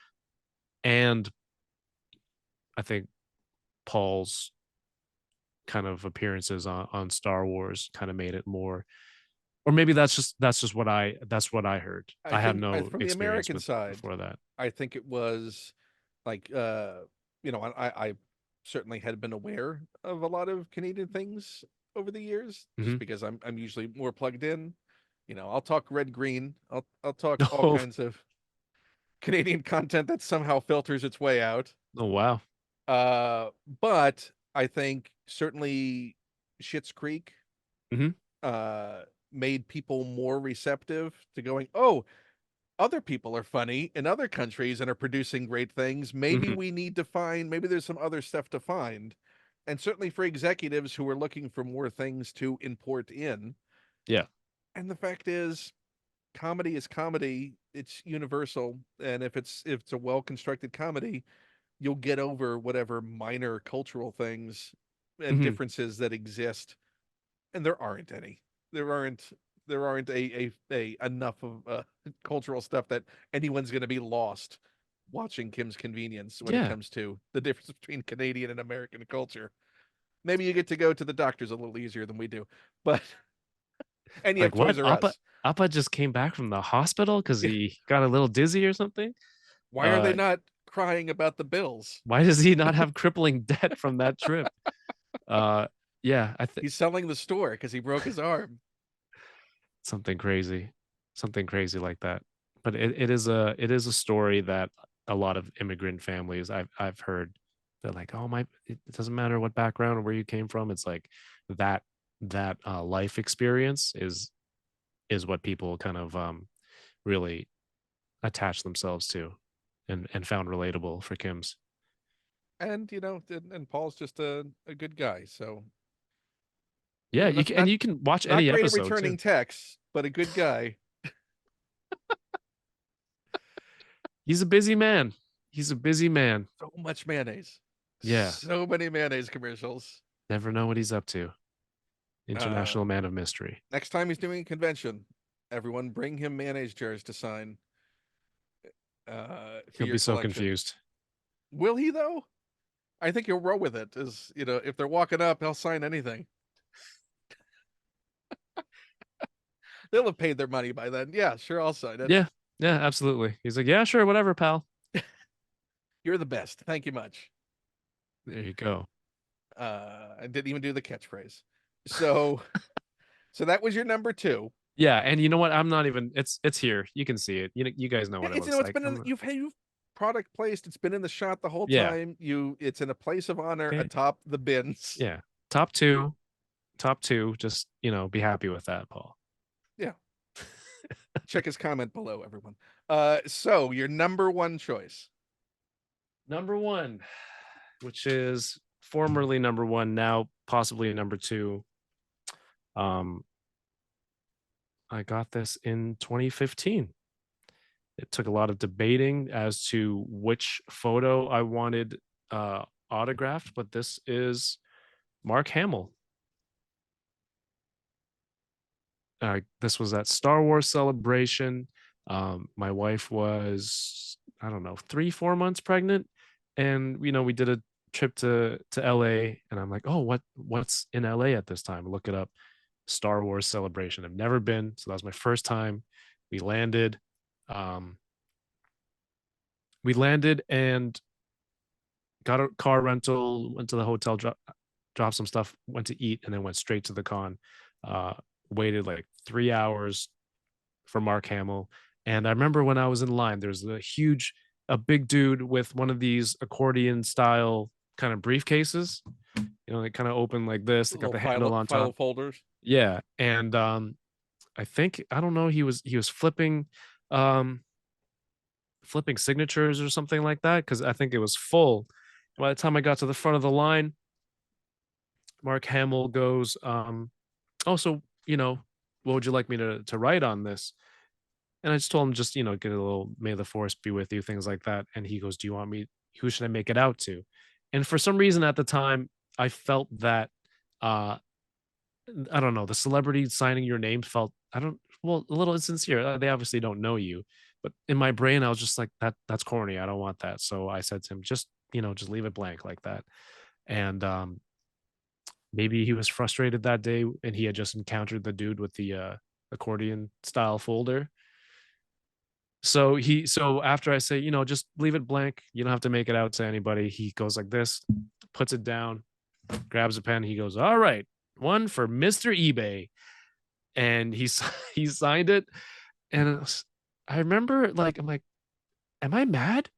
and I think Paul's kind of appearances on Star Wars kind of made it more, or maybe that's just what I heard. I I have think no from the experience American with it side, before that. I think it was like I certainly had been aware of a lot of Canadian things over the years, just Mhm. because I'm usually more plugged in. I'll talk red green. I'll talk all Oh, kinds of Canadian content that somehow filters its way out. oh wow. Uh, but I think certainly Schitt's Creek Mhm. uh made people more receptive to going, oh, other people are funny in other countries and are producing great things. Maybe Mhm. we need to find, maybe there's some other stuff to find. And certainly for executives who are looking for more things to import in. Yeah. And the fact is, comedy is comedy. It's universal. And if it's a well constructed comedy, you'll get over whatever minor cultural things and Mhm. differences that exist. And there aren't any. There aren't there aren't a enough of cultural stuff that anyone's going to be lost watching Kim's Convenience when it Yeah. comes to the difference between Canadian and American culture. Maybe you get to go to the doctors a little easier than we do, but And you have Like what? Toys R Appa Us. Appa just came back from the hospital because he got a little dizzy or something. Why are they Uh, not crying about the bills? why does he not have crippling debt from that trip? Uh, yeah, I think He's selling the store because he broke his arm. something crazy, something crazy like that. But it is a story that a lot of immigrant families I've heard, they're like, oh my, it doesn't matter what background or where you came from. It's like that life experience is what people kind of really attach themselves to and found relatable for Kim's. And and Paul's just a good guy. So Yeah, you not can, and not you can watch not any great at episode returning too. texts, but a good guy. He's a busy man. He's a busy man. So much mayonnaise. Yeah, So many mayonnaise commercials. never know what he's up to. Uh, International man of mystery. Next time he's doing a convention, everyone bring him mayonnaise jars to sign for He'll your be so collection. confused. Will he though? I think he'll roll with it. As if they're walking up, he'll sign anything. They'll have paid their money by then. Yeah, sure, I'll sign it. Yeah, yeah, absolutely. He's like, yeah, sure, whatever, pal. You're the best. Thank you much. There you go. I didn't even do the catchphrase. So, so that was your number two. Yeah, and you know what? I'm not even. It's here. You can see it. You guys know Yeah, what it it's looks it's like. been in you've product placed. It's been in the shot the whole Yeah. time. It's in a place of honor Okay. atop the bins. Yeah. Top two. Top two. Just be happy with that, Paul. Yeah. Check his comment below, everyone. So your number one choice. Number one, which is formerly number one, now possibly number two. Um, I got this in 2015. It took a lot of debating as to which photo I wanted autographed, but this is Mark Hamill. This was at Star Wars Celebration. My wife was, I don't know, 3 4 months pregnant, and we did a trip to LA, and I'm like, oh, what's in LA at this time? Look it up. Star Wars Celebration. I've never been, so that was my first time. We landed. Um, we landed and got a car rental, went to the hotel, dropped some stuff, went to eat, and then went straight to the con. Uh, Waited like 3 hours for Mark Hamill. And I remember when I was in line, there's a big dude with one of these accordion style kind of briefcases. They kind of open like this. They got Little the handle on file top. folders. Yeah, and I don't know. He was um, flipping signatures or something like that because I think it was full. By the time I got to the front of the line, Mark Hamill goes, "Oh, so what would you like me to write on this?" And I just told him, just get a little "May the Force be with you," things like that. And he goes, "Do you want me? Who should I make it out to?" And for some reason at the time, I felt that uh I don't know, the celebrity signing your name felt, I don't, well, a little insincere. They obviously don't know you, but in my brain, I was just like, that's corny. I don't want that. So I said to him, just leave it blank like that. And maybe he was frustrated that day, and he had just encountered the dude with the accordion style folder. So after I say, just leave it blank, you don't have to make it out to anybody. He goes like this, puts it down, grabs a pen. He goes, all right, one for Mr. eBay. And he signed it. And I remember, like, I'm like, am I mad?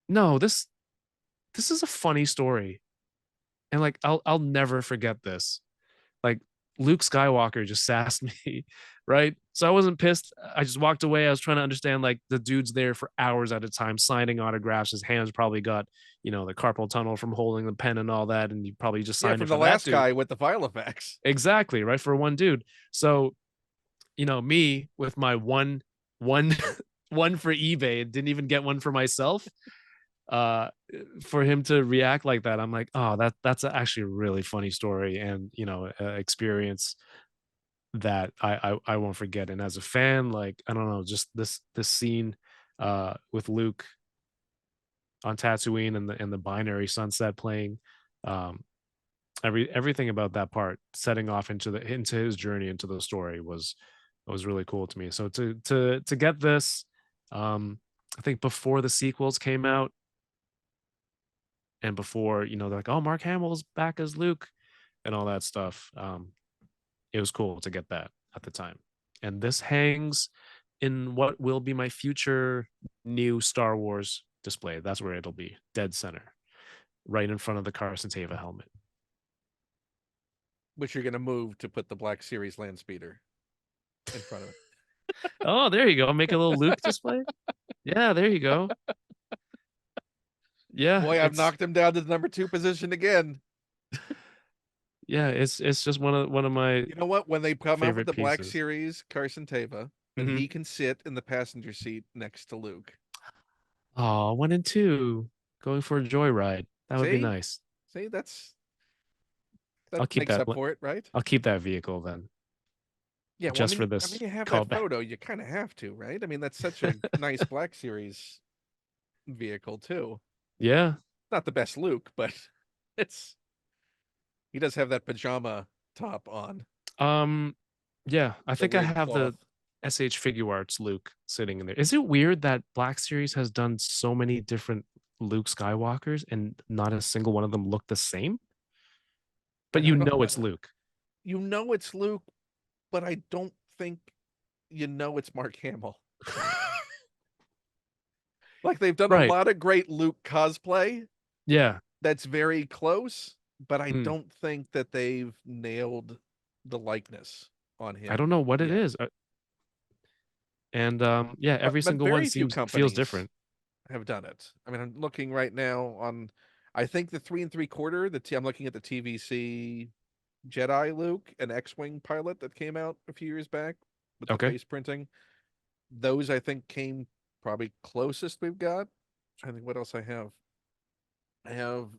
No, this is a funny story. And like, I'll never forget this. Like, Luke Skywalker just sassed me, right? So I wasn't pissed. I just walked away. I was trying to understand, like, the dude's there for hours at a time signing autographs. His hands probably got, the carpal tunnel from holding the pen and all that, and he probably just Yeah, signed from it the for that last dude. guy with the file effects. Exactly, right? For one dude. So, me with my one one for eBay, didn't even get one for myself. uh for him to react like that, I'm like, oh, that's actually a really funny story, and experience that I won't forget. And as a fan, like, I don't know, just this scene with Luke on Tatooine and the binary sunset playing, um Everything about that part, setting off into his journey into the story, was really cool to me. So to get this, I think before the sequels came out, and before, they're like, oh, Mark Hamill's back as Luke and all that stuff. It was cool to get that at the time. And this hangs in what will be my future new Star Wars display. That's where it'll be, dead center, right in front of the Carson Teva helmet. Which you're gonna move to put the Black Series land speeder in front of it. Oh, there you go. Make a little Luke display. Yeah, there you go. Yeah, Boy, I've knocked him down to the number 2 position again. it's just one of my You know what? When they come out with favorite the Black pieces. Series Carson Teva, and Hmm. he can sit in the passenger seat next to Luke. Oh, 1 and 2 going for a joyride. That would be See, nice. see, that I'll keep makes that. up for it, right? I'll keep that vehicle then, Yeah. Well, just for I mean, this you have that callback. photo, you kind of have to, right? I mean, that's such a nice Black Series vehicle too. Yeah. Not the best Luke, but it's he does have that pajama top on, Um. Yeah, I the think I red have cloth. the SH Figure Arts Luke sitting in there. Is it weird that Black Series has done so many different Luke Skywalkers and not a single one of them look the same? I But don't know. it's Luke. You know it's Luke, but I don't think you know it's Mark Hamill. Like they've done a Right. lot of great Luke cosplay Yeah. that's very close, but I Mm. don't think that they've nailed the likeness on I don't him know what it yet. is. And yeah, every But single one very few feels companies different. have done it. I mean, I'm looking right now on I think the 3 3/4, I'm looking at the TVC Jedi Luke, an X-Wing pilot that came out a few years back with the Okay. face printing. Those I think came probably closest we've got. I think what else I have. I have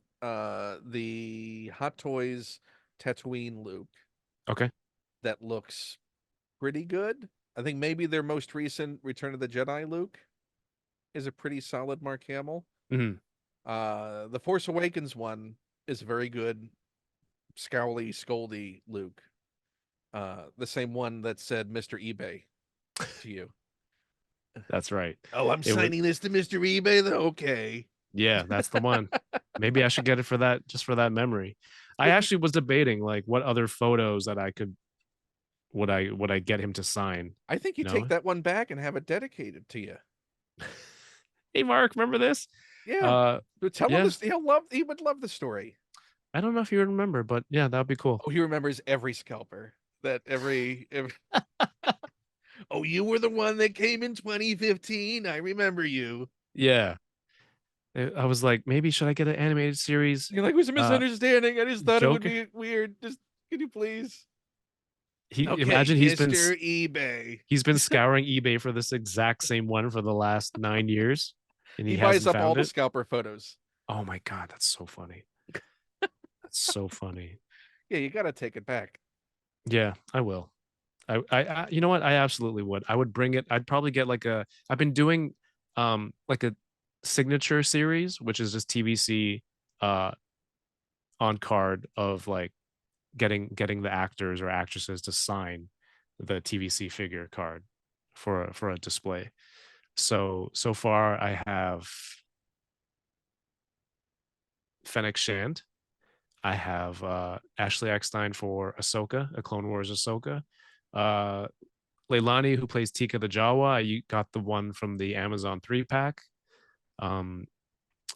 the Hot Toys Tatooine Luke Okay. that looks pretty good. I think maybe their most recent Return of the Jedi Luke is a pretty solid Mark Hamill. Hmm. The Force Awakens one is a very good scowly, scoldy Luke. The same one that said Mr. eBay to you. That's right. Oh, I'm It was signing this to Mr. eBay, though. Okay. Yeah, that's the one. Maybe I should get it for that, just for that memory. I But actually was debating like what other photos that I could would I get him to sign, I think you you take know? that one back and have it dedicated to you. Hey Mark, remember this? Yeah. Uh So tell him yeah, this. He would love the story. I don't know if you remember, but yeah, that would be cool. Oh, he remembers every scalper. That every oh, you were the one that came in 2015. I remember you. Yeah. I was like, maybe should I get an animated series? You're like, it was a Uh misunderstanding. I just thought it would Joker. be weird. Just can you please? He Okay, imagine Mr. eBay. he's been scouring eBay for this exact same one for the last 9 years and He he buys hasn't up all found the it. scalper photos. Oh my god, that's so funny. That's so funny. Yeah, you gotta take it back. Yeah, I will. You know what? I absolutely would. I would bring it. I'd probably get like I've been doing like a signature series, which is just TBC uh on card of like getting the actors or actresses to sign the TVC figure card for a display. So far I have Fennec Shand. I have Ashley Eckstein for Ahsoka, a Clone Wars Ahsoka. Uh Leilani, who plays Tika the Jawa, I got the one from the Amazon 3 pack. Um,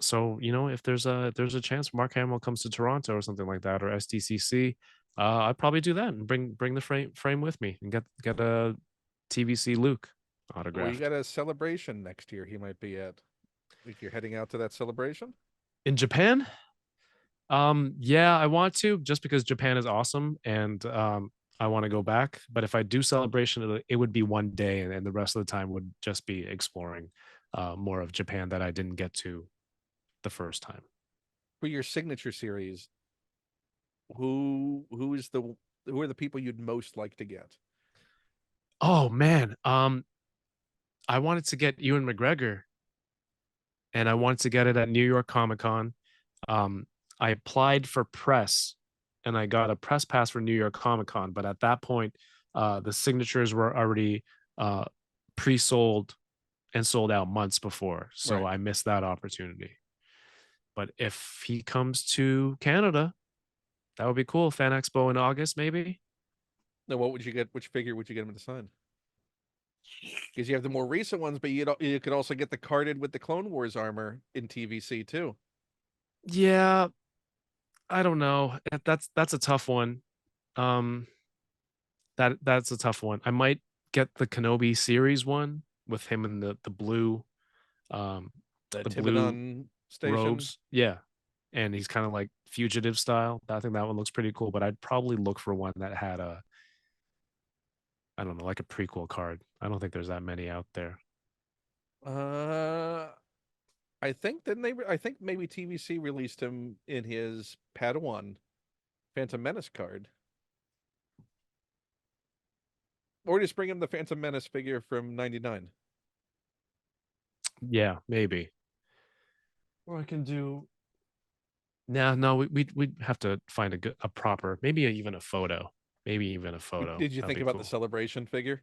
so if there's a chance Mark Hamill comes to Toronto or something like that, or SDCC, I'd probably do that and bring the frame with me and get a TVC Luke Well, you autographed. got a celebration next year. He might be at. Like you're heading out to that celebration. In Japan, yeah, I want to, just because Japan is awesome, and I want to go back. But if I do celebration, it would be one day, and the rest of the time would just be exploring more of Japan that I didn't get to the first time. For your signature series, who are the people you'd most like to get? Oh man, I wanted to get Ewan McGregor, and I wanted to get it at New York Comic Con. Um, I applied for press and I got a press pass for New York Comic Con. But at that point, the signatures were already uh, pre-sold and sold out months before, so Right. I missed that opportunity. But if he comes to Canada, that would be cool. Fan Expo in August, maybe. Now, what would you get? Which figure would you get him to sign? Because you have the more recent ones, but you could also get the carded with the Clone Wars armor in TVC too. Yeah, I don't know. That's a tough one. Um, that's a tough one. I might get the Kenobi series one with him in the blue, um, The the blue Tibidon station. robes. Yeah, and he's kind of like fugitive style. I think that one looks pretty cool. But I'd probably look for one that had a, I don't know, like a prequel card. I don't think there's that many out there. Uh, I think then I think maybe TVC released him in his Padawan Phantom Menace card, or just bring him the Phantom Menace figure from '99. Yeah, maybe. Or I can do. No, no, we'd have to find a proper, maybe even a photo, maybe even a photo. Did you That'd think be about the cool. Celebration figure?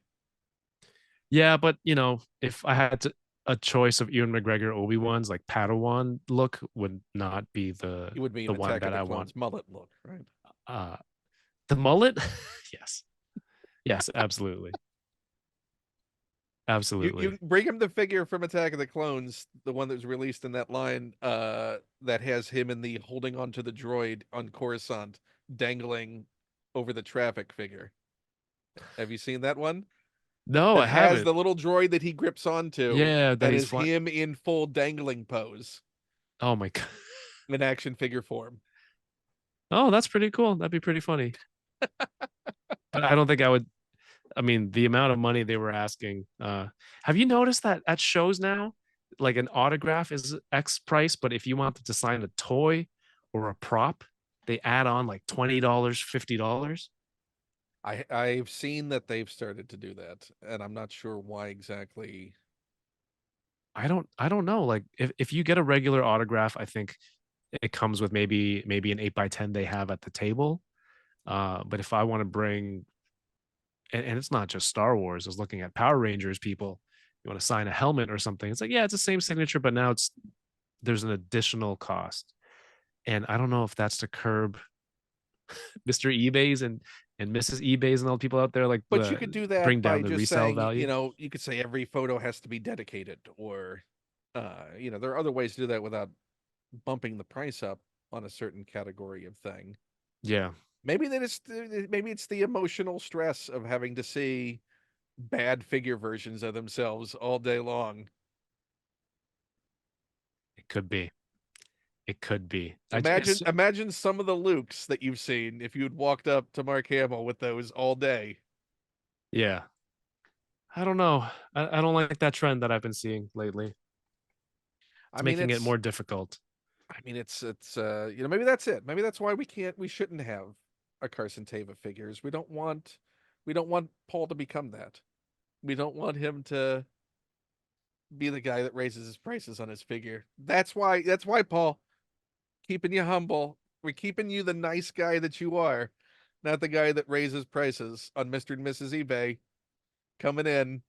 Yeah, but if I had a choice of Ewan McGregor Obi-Wan's, like Padawan look would not be It would be the an one Attack of that the I want. Clones mullet look, right? Uh the mullet? Yes. Yes, absolutely. You Absolutely. bring him the figure from Attack of the Clones, the one that was released in that line, that has him in the holding onto the droid on Coruscant, dangling over the traffic figure. Have you seen that one? No, That I has haven't. the little droid that he grips onto, Yeah, that and he's is flying. him in full dangling pose Oh my god. in action figure form. Oh, that's pretty cool. That'd be pretty funny. But I don't think I would. I mean, the amount of money they were asking. Have you noticed that at shows now, like an autograph is X price, but if you wanted to sign a toy or a prop, they add on like $20, $50. I've seen that they've started to do that, and I'm not sure why exactly. I don't know. Like if you get a regular autograph, I think it comes with maybe an 8x10 they have at the table. But if I want to bring, and it's not just Star Wars, I was looking at Power Rangers people, you want to sign a helmet or something. It's like, yeah, it's the same signature, but now there's an additional cost. And I don't know if that's to curb Mr. eBay's and Mrs. eBay's and all the people out there like But you the could do that bring by down the just resale saying, value. you could say every photo has to be dedicated, or, there are other ways to do that without bumping the price up on a certain category of thing. Yeah, Maybe it's the emotional stress of having to see bad figure versions of themselves all day long. it could be. It could be. Imagine some of the Lukes that you've seen if you'd walked up to Mark Hamill with those all day. Yeah. I don't know. I don't like that trend that I've been seeing lately. I It's mean, making it more difficult. maybe that's it. Maybe that's why we shouldn't have a Carson Teva figures. We don't want Paul to become that. We don't want him to be the guy that raises his prices on his figure. That's why Paul, keeping you humble. We're keeping you the nice guy that you are, not the guy that raises prices on Mr. and Mrs. eBay, coming in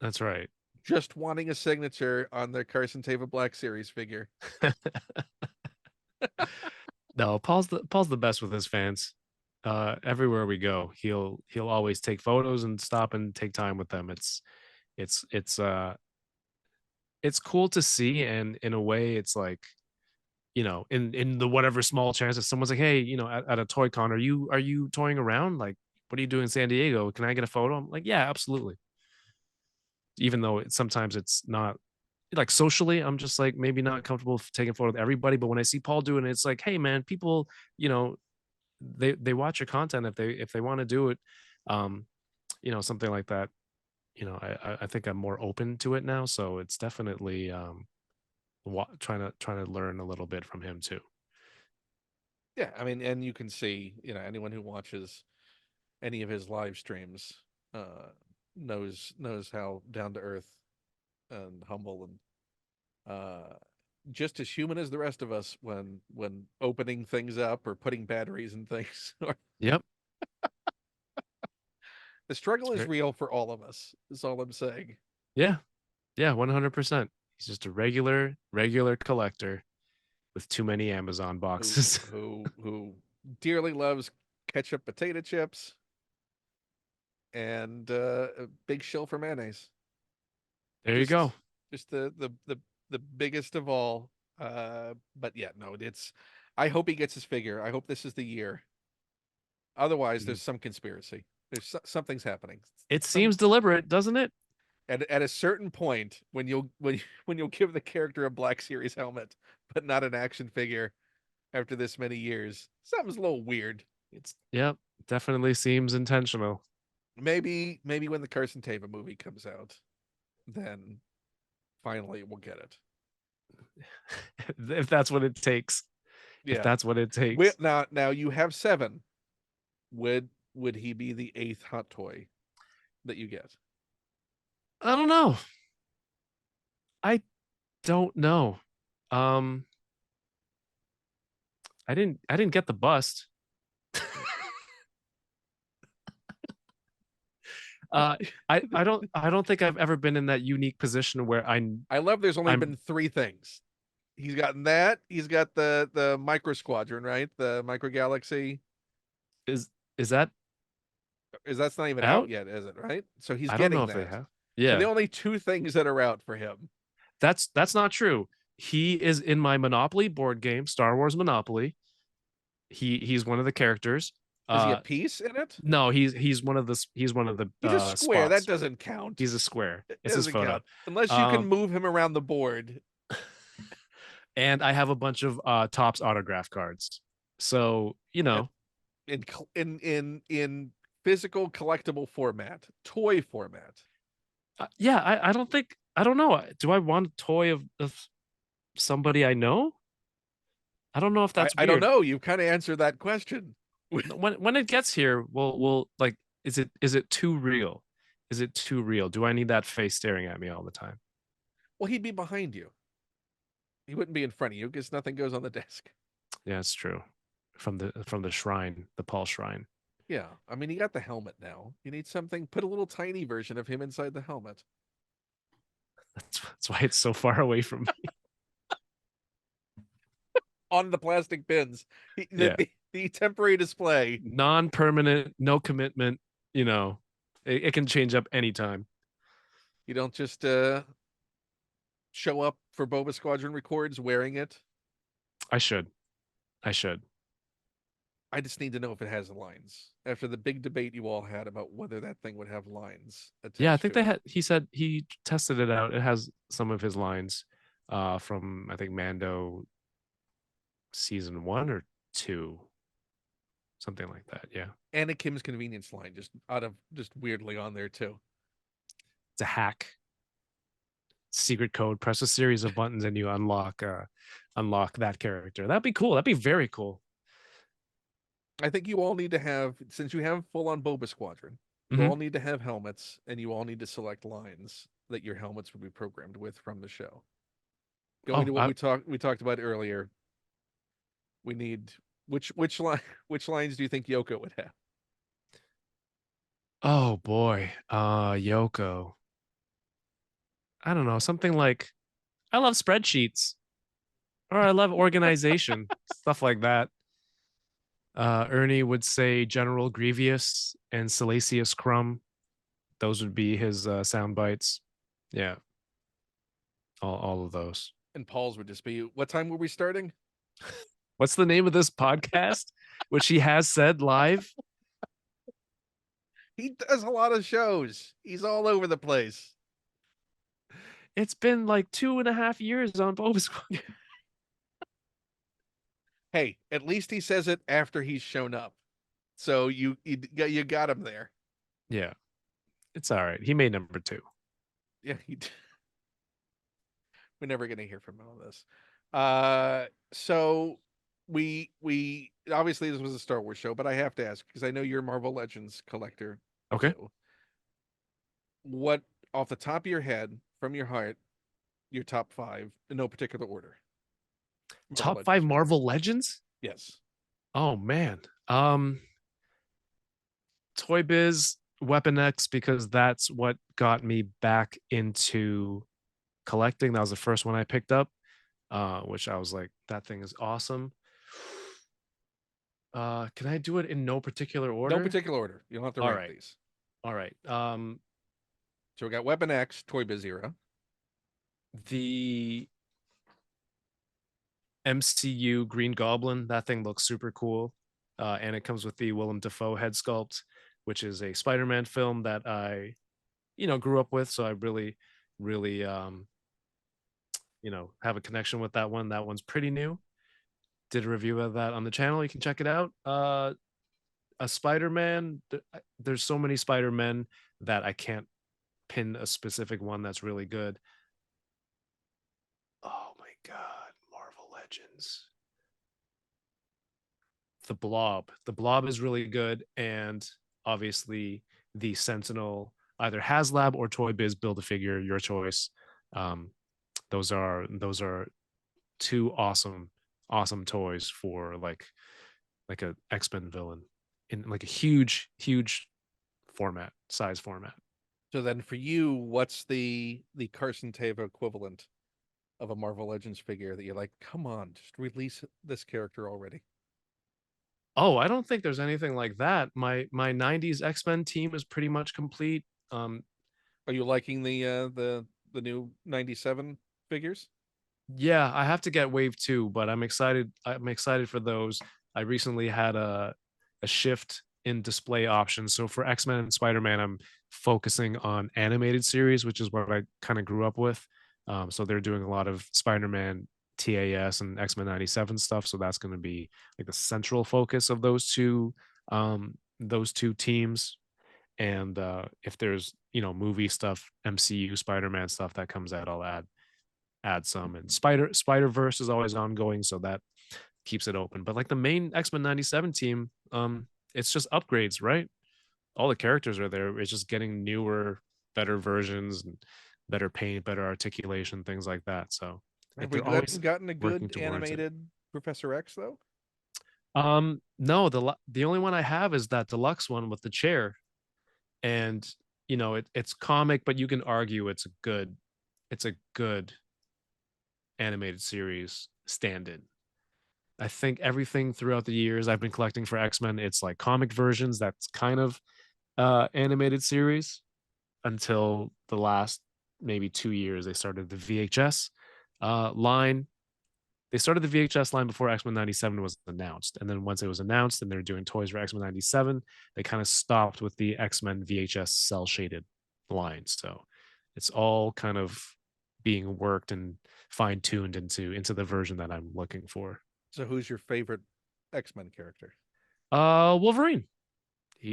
That's right. just wanting a signature on their Carson Teva Black Series figure. No, Paul's the best with his fans. Everywhere we go, he'll always take photos and stop and take time with them. It's it's uh it's cool to see, and in a way it's like, in the whatever small chance that someone's like, hey, at a toy con, are you toying around? Like, what are you doing in San Diego? Can I get a photo? I'm like, yeah, absolutely. Even though sometimes it's not like socially, I'm just like maybe not comfortable taking a photo with everybody. But when I see Paul doing it, it's like, hey man, people, they watch your content if they want to do it, um, something like that. I think I'm more open to it now, so it's definitely trying to learn a little bit from him too. Yeah, I mean, and you can see, anyone who watches any of his live streams, uh, knows how down to earth and humble and, uh, just as human as the rest of us when opening things up or putting batteries in things. Yep. The struggle It's is very, real for all of us. Is all I'm saying. yeah. Yeah, 100%. He's just a regular collector with too many Amazon Who boxes. who dearly loves ketchup potato chips and a big shill for mayonnaise. There you go. Just just the biggest of all. But yeah, no, it's. I hope he gets his figure. I hope this is the year. Otherwise, there's some conspiracy. Something's happening. It Some seems deliberate, doesn't it? at a certain point when when you'll give the character a Black Series helmet, but not an action figure after this many years, something's a little weird. It's yep, definitely seems intentional. Maybe when the Carson Teva movie comes out, then finally we'll get it. If that's what it takes. If Yeah. that's what it takes. Now you have seven. Would he be the eighth hot toy that you get? I don't know. I don't know. Um I didn't get the bust. Uh I don't think I've ever been in that unique position where I love there's only I'm been three things. He's gotten that. He's got the micro squadron, right? The micro galaxy. is is that Is that's not even out out? yet, is it? Right. So he's I don't know getting if they that. have. So the Yeah. only two things that are out for him. That's not true. He is in my Monopoly board game, Star Wars Monopoly. He's one of the characters. Is he a Uh piece in it? no, he's one of the He's a square. That spots. doesn't count. He's a square. It It's his doesn't photo. count unless you can Um move him around the board and I have a bunch of Topps autograph cards. So, in in physical collectible format, toy format. yeah, I don't know. Do I want a toy of somebody I know? I don't know if that's I don't weird. know. You kind of answered that question. When it gets here, we'll like is it too real? Is it too real? Do I need that face staring at me all the time? Well, he'd be behind you. He wouldn't be in front of you because nothing goes on the desk. Yeah, it's true. From the shrine, the Paul shrine. Yeah, I mean, you got the helmet now. You need something. Put a little tiny version of him inside the helmet That's why it's so far away from me. on the plastic bins. Yeah. The temporary display. Non-permanent, no commitment, it can change up anytime. You don't just show up for Boba Squadron records wearing it. I should. I should. I just need to know if it has lines. After the big debate you all had about whether that thing would have lines Yeah, I attached think to they it. had he said he tested it out. It has some of his lines from I think Mando season 1 or 2, something like that. Yeah. And a Kim's convenience line just weirdly on there too. It's a hack. Secret code, press a series of buttons and you unlock that character. That'd be cool. That'd be very cool. I think you all need to have, since you have full on Boba Squadron, you Hmm. all need to have helmets and you all need to select lines that your helmets would be programmed with from the show. Going Oh, to what we talked about earlier, we need which line which lines do you think Yoko would have? oh boy. Yoko. I don't know, something like I love spreadsheets or I love organization, stuff like that. Ernie would say General Grievous and Salacious Crumb. Those would be his sound bites. Yeah, all of those. And Paul's would just be, what time were we starting? What's the name of this podcast? Which he has said live. He does a lot of shows. He's all over the place. It's been like 2.5 years on Boba Squad. Hey, at least he says it after he's shown up. So you got him there. Yeah, it's all right. He made number 2. Yeah, we're never gonna hear from him on this. So we obviously this was a Star Wars show, but I have to ask because I know you're a Marvel Legends collector Okay. too. What off the top of your head, from your heart, your top five in no particular order? Marvel Top Legends five figure. Marvel Legends? Yes. Oh man. Toy Biz, Weapon X, because that's what got me back into collecting. That was the first one I picked up, which I was like, that thing is awesome. Can I do it in no particular No order? particular order. You don't have to All rank right. these. All right. So we got Weapon X, Toy Biz era. The MCU Green Goblin, that thing looks super cool. And it comes with the Willem Dafoe head sculpt, which is a Spider-Man film that I, grew up with. So I really, really, have a connection with that one. That one's pretty new. Did a review of that on the channel. You can check it out. A Spider-Man. There's so many Spider-Men that I can't pin a specific one that's really good. Oh my God, Marvel Legends. The Blob. The Blob is really good, and obviously the Sentinel, either HasLab or Toy Biz, build a figure, your choice. Um, those are two awesome toys for like a X-Men villain in like a huge size format. So then for you, what's the Carson Teva equivalent of a Marvel Legends figure that you're like, come on, just release this character already? Oh, I don't think there's anything like that. My 90s X-Men team is pretty much complete. Are you liking the new 97 figures? Yeah, I have to get Wave 2, but I'm excited. I'm excited for those. I recently had a shift in display options. So for X-Men and Spider-Man, I'm focusing on animated series, which is what I kind of grew up with. So they're doing a lot of Spider-Man TAS and X-Men 97 stuff. So that's going to be like the central focus of those two teams. And if there's movie stuff, MCU Spider-Man stuff that comes out, I'll add some. And Spider-Verse is always ongoing, so that keeps it open. But like the main X-Men 97 team, it's just upgrades, right? All the characters are there. It's just getting newer, better versions and better paint, better articulation, things like that. So Have we they're always gotten a working good towards it. animated Professor X though? No, the only one I have is that deluxe one with the chair. And it's comic, but you can argue it's a good animated series stand-in. I think everything throughout the years I've been collecting for X-Men, it's like comic versions that's kind of animated series until the last maybe 2 years. They started the VHS line. They started the VHS line before X-Men 97 was announced. And then once it was announced and they're doing toys for X-Men 97, they kind of stopped with the X-Men VHS cell shaded line. So it's all kind of being worked and fine-tuned into the version that I'm looking for. So who's your favorite X-Men character? Wolverine.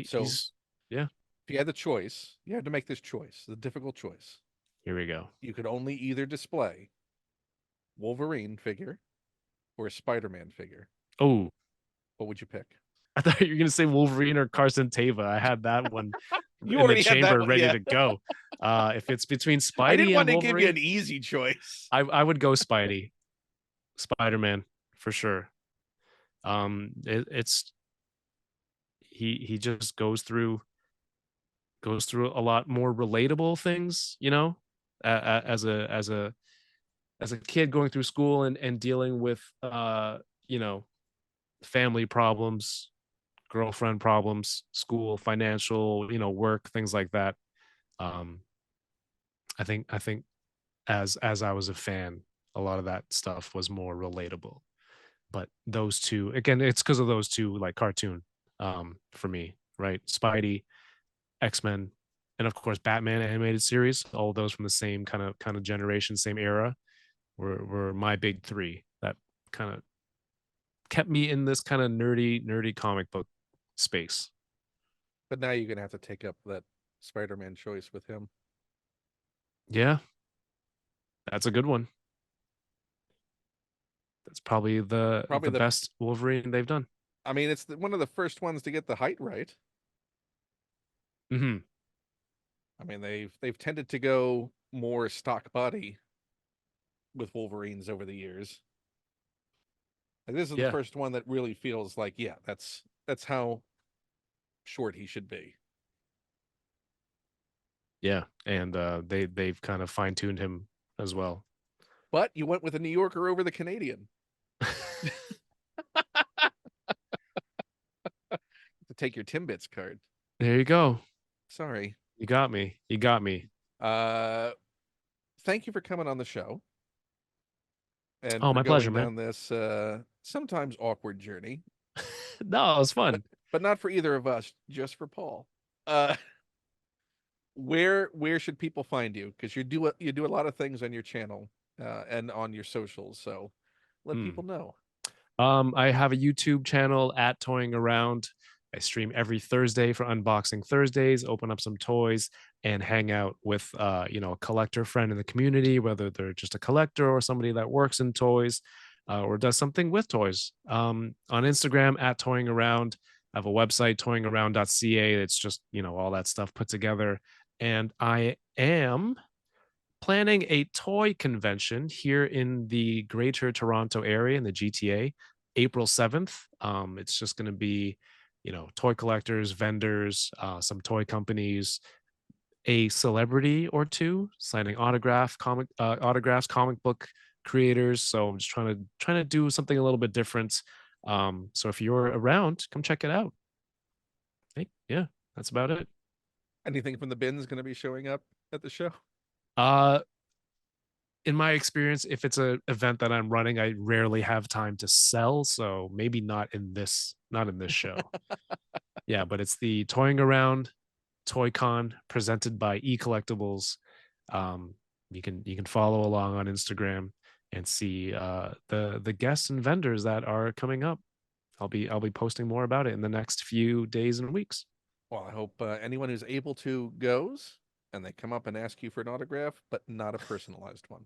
So He's yeah. if you had the choice, you had to make this choice, the difficult choice. Here we go. You could only either display Wolverine figure or a Spider-Man figure. Oh, What would you pick? I thought you were gonna say Wolverine or Carson Teva. I had that one You in the already had that chamber one, ready yeah. to go. If it's between I didn't Spidey want and to give you an Wolverine, easy choice. I would go Spidey, Spider-Man for sure. It's he just goes through a lot more relatable things, as a kid going through school and dealing with you know family problems, girlfriend problems, school, financial, work, things like that. Um, I think as I was a fan, a lot of that stuff was more relatable. But those two, again, it's because of those two, like cartoon, for me, right? Spidey, X-Men, and of course Batman animated series. All those from the same kind of generation, same era, were my big three that kind of kept me in this kind of nerdy comic book space. But now you're gonna have to take up that Spider-Man choice with him. Yeah, that's a good one. That's probably Probably the the. best Wolverine they've done. I mean, it's one of the first ones to get the height right. Hmm. I mean, they've tended to go more stock body with Wolverines over the years. Like, this is the Yeah. first one that really feels like, yeah, that's how short he should be. Yeah. And they've kind of fine-tuned him as well. But you went with a New Yorker over the Canadian to take your Timbits card. There you go. Sorry. You got me. You got me. Uh, thank you for coming on the show and Oh, for my pleasure, going man. down this sometimes awkward journey, No, it was but fun. but not for either of us, just for Paul. Uh, where should people find you? Because you do a lot of things on your channel and on your socials, so let Hmm. people know. I have a YouTube channel at Toying Around. I stream every Thursday for Unboxing Thursdays, open up some toys, and hang out with a collector friend in the community, whether they're just a collector or somebody that works in toys or does something with toys. On Instagram at Toying Around. I have a website, toyingaround.ca. It's just, all that stuff put together. And I am planning a toy convention here in the Greater Toronto area in the GTA, April 7th. It's just going to be, toy collectors, vendors, some toy companies, a celebrity or two signing autographs, comic book creators. So I'm just trying to do something a little bit different. So if you're around, come check it out. Hey, yeah, that's about it. Anything from the bins going to be showing up at the show? Uh, in my experience, if it's a event that I'm running, I rarely have time to sell. So maybe not in this show. Yeah, but it's the Toying Around Toy Con presented by E-Collectibles. Um, you can follow along on Instagram and see the guests and vendors that are coming up. I'll be posting more about it in the next few days and weeks. Well, I hope anyone who's able to goes and they come up and ask you for an autograph, but not a personalized one.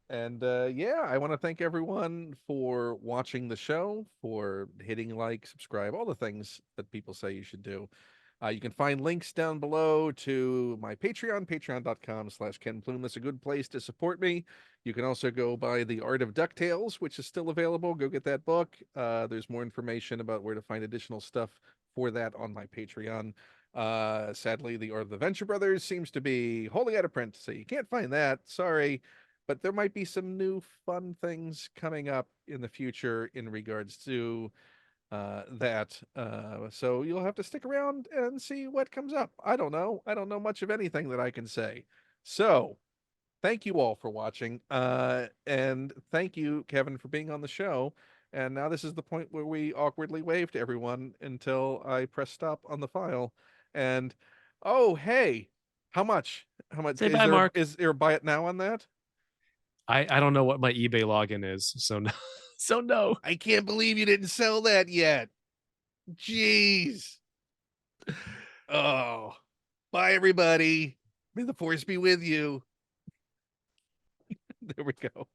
And yeah, I want to thank everyone for watching the show, for hitting like, subscribe, all the things that people say you should do. You can find links down below to my Patreon, patreon.com/Ken Plume. That's a good place to support me. You can also go buy The Art of DuckTales, which is still available. Go get that book. There's more information about where to find additional stuff for that on my Patreon. Sadly, The Art of the Venture Brothers seems to be wholly out of print, so you can't find that. Sorry. But there might be some new fun things coming up in the future in regards to that. So you'll have to stick around and see what comes up. I don't know. I don't know much of anything that I can say. So thank you all for watching. And thank you, Kevin, for being on the show. And now this is the point where we awkwardly wave to everyone until I press stop on the file. And oh, hey, how much? How much Say bye, Mark. is there a buy it now on that? I don't know what my eBay login is, so no, so no. I can't believe you didn't sell that yet. Jeez. Oh, bye, everybody. May the force be with you. There we go.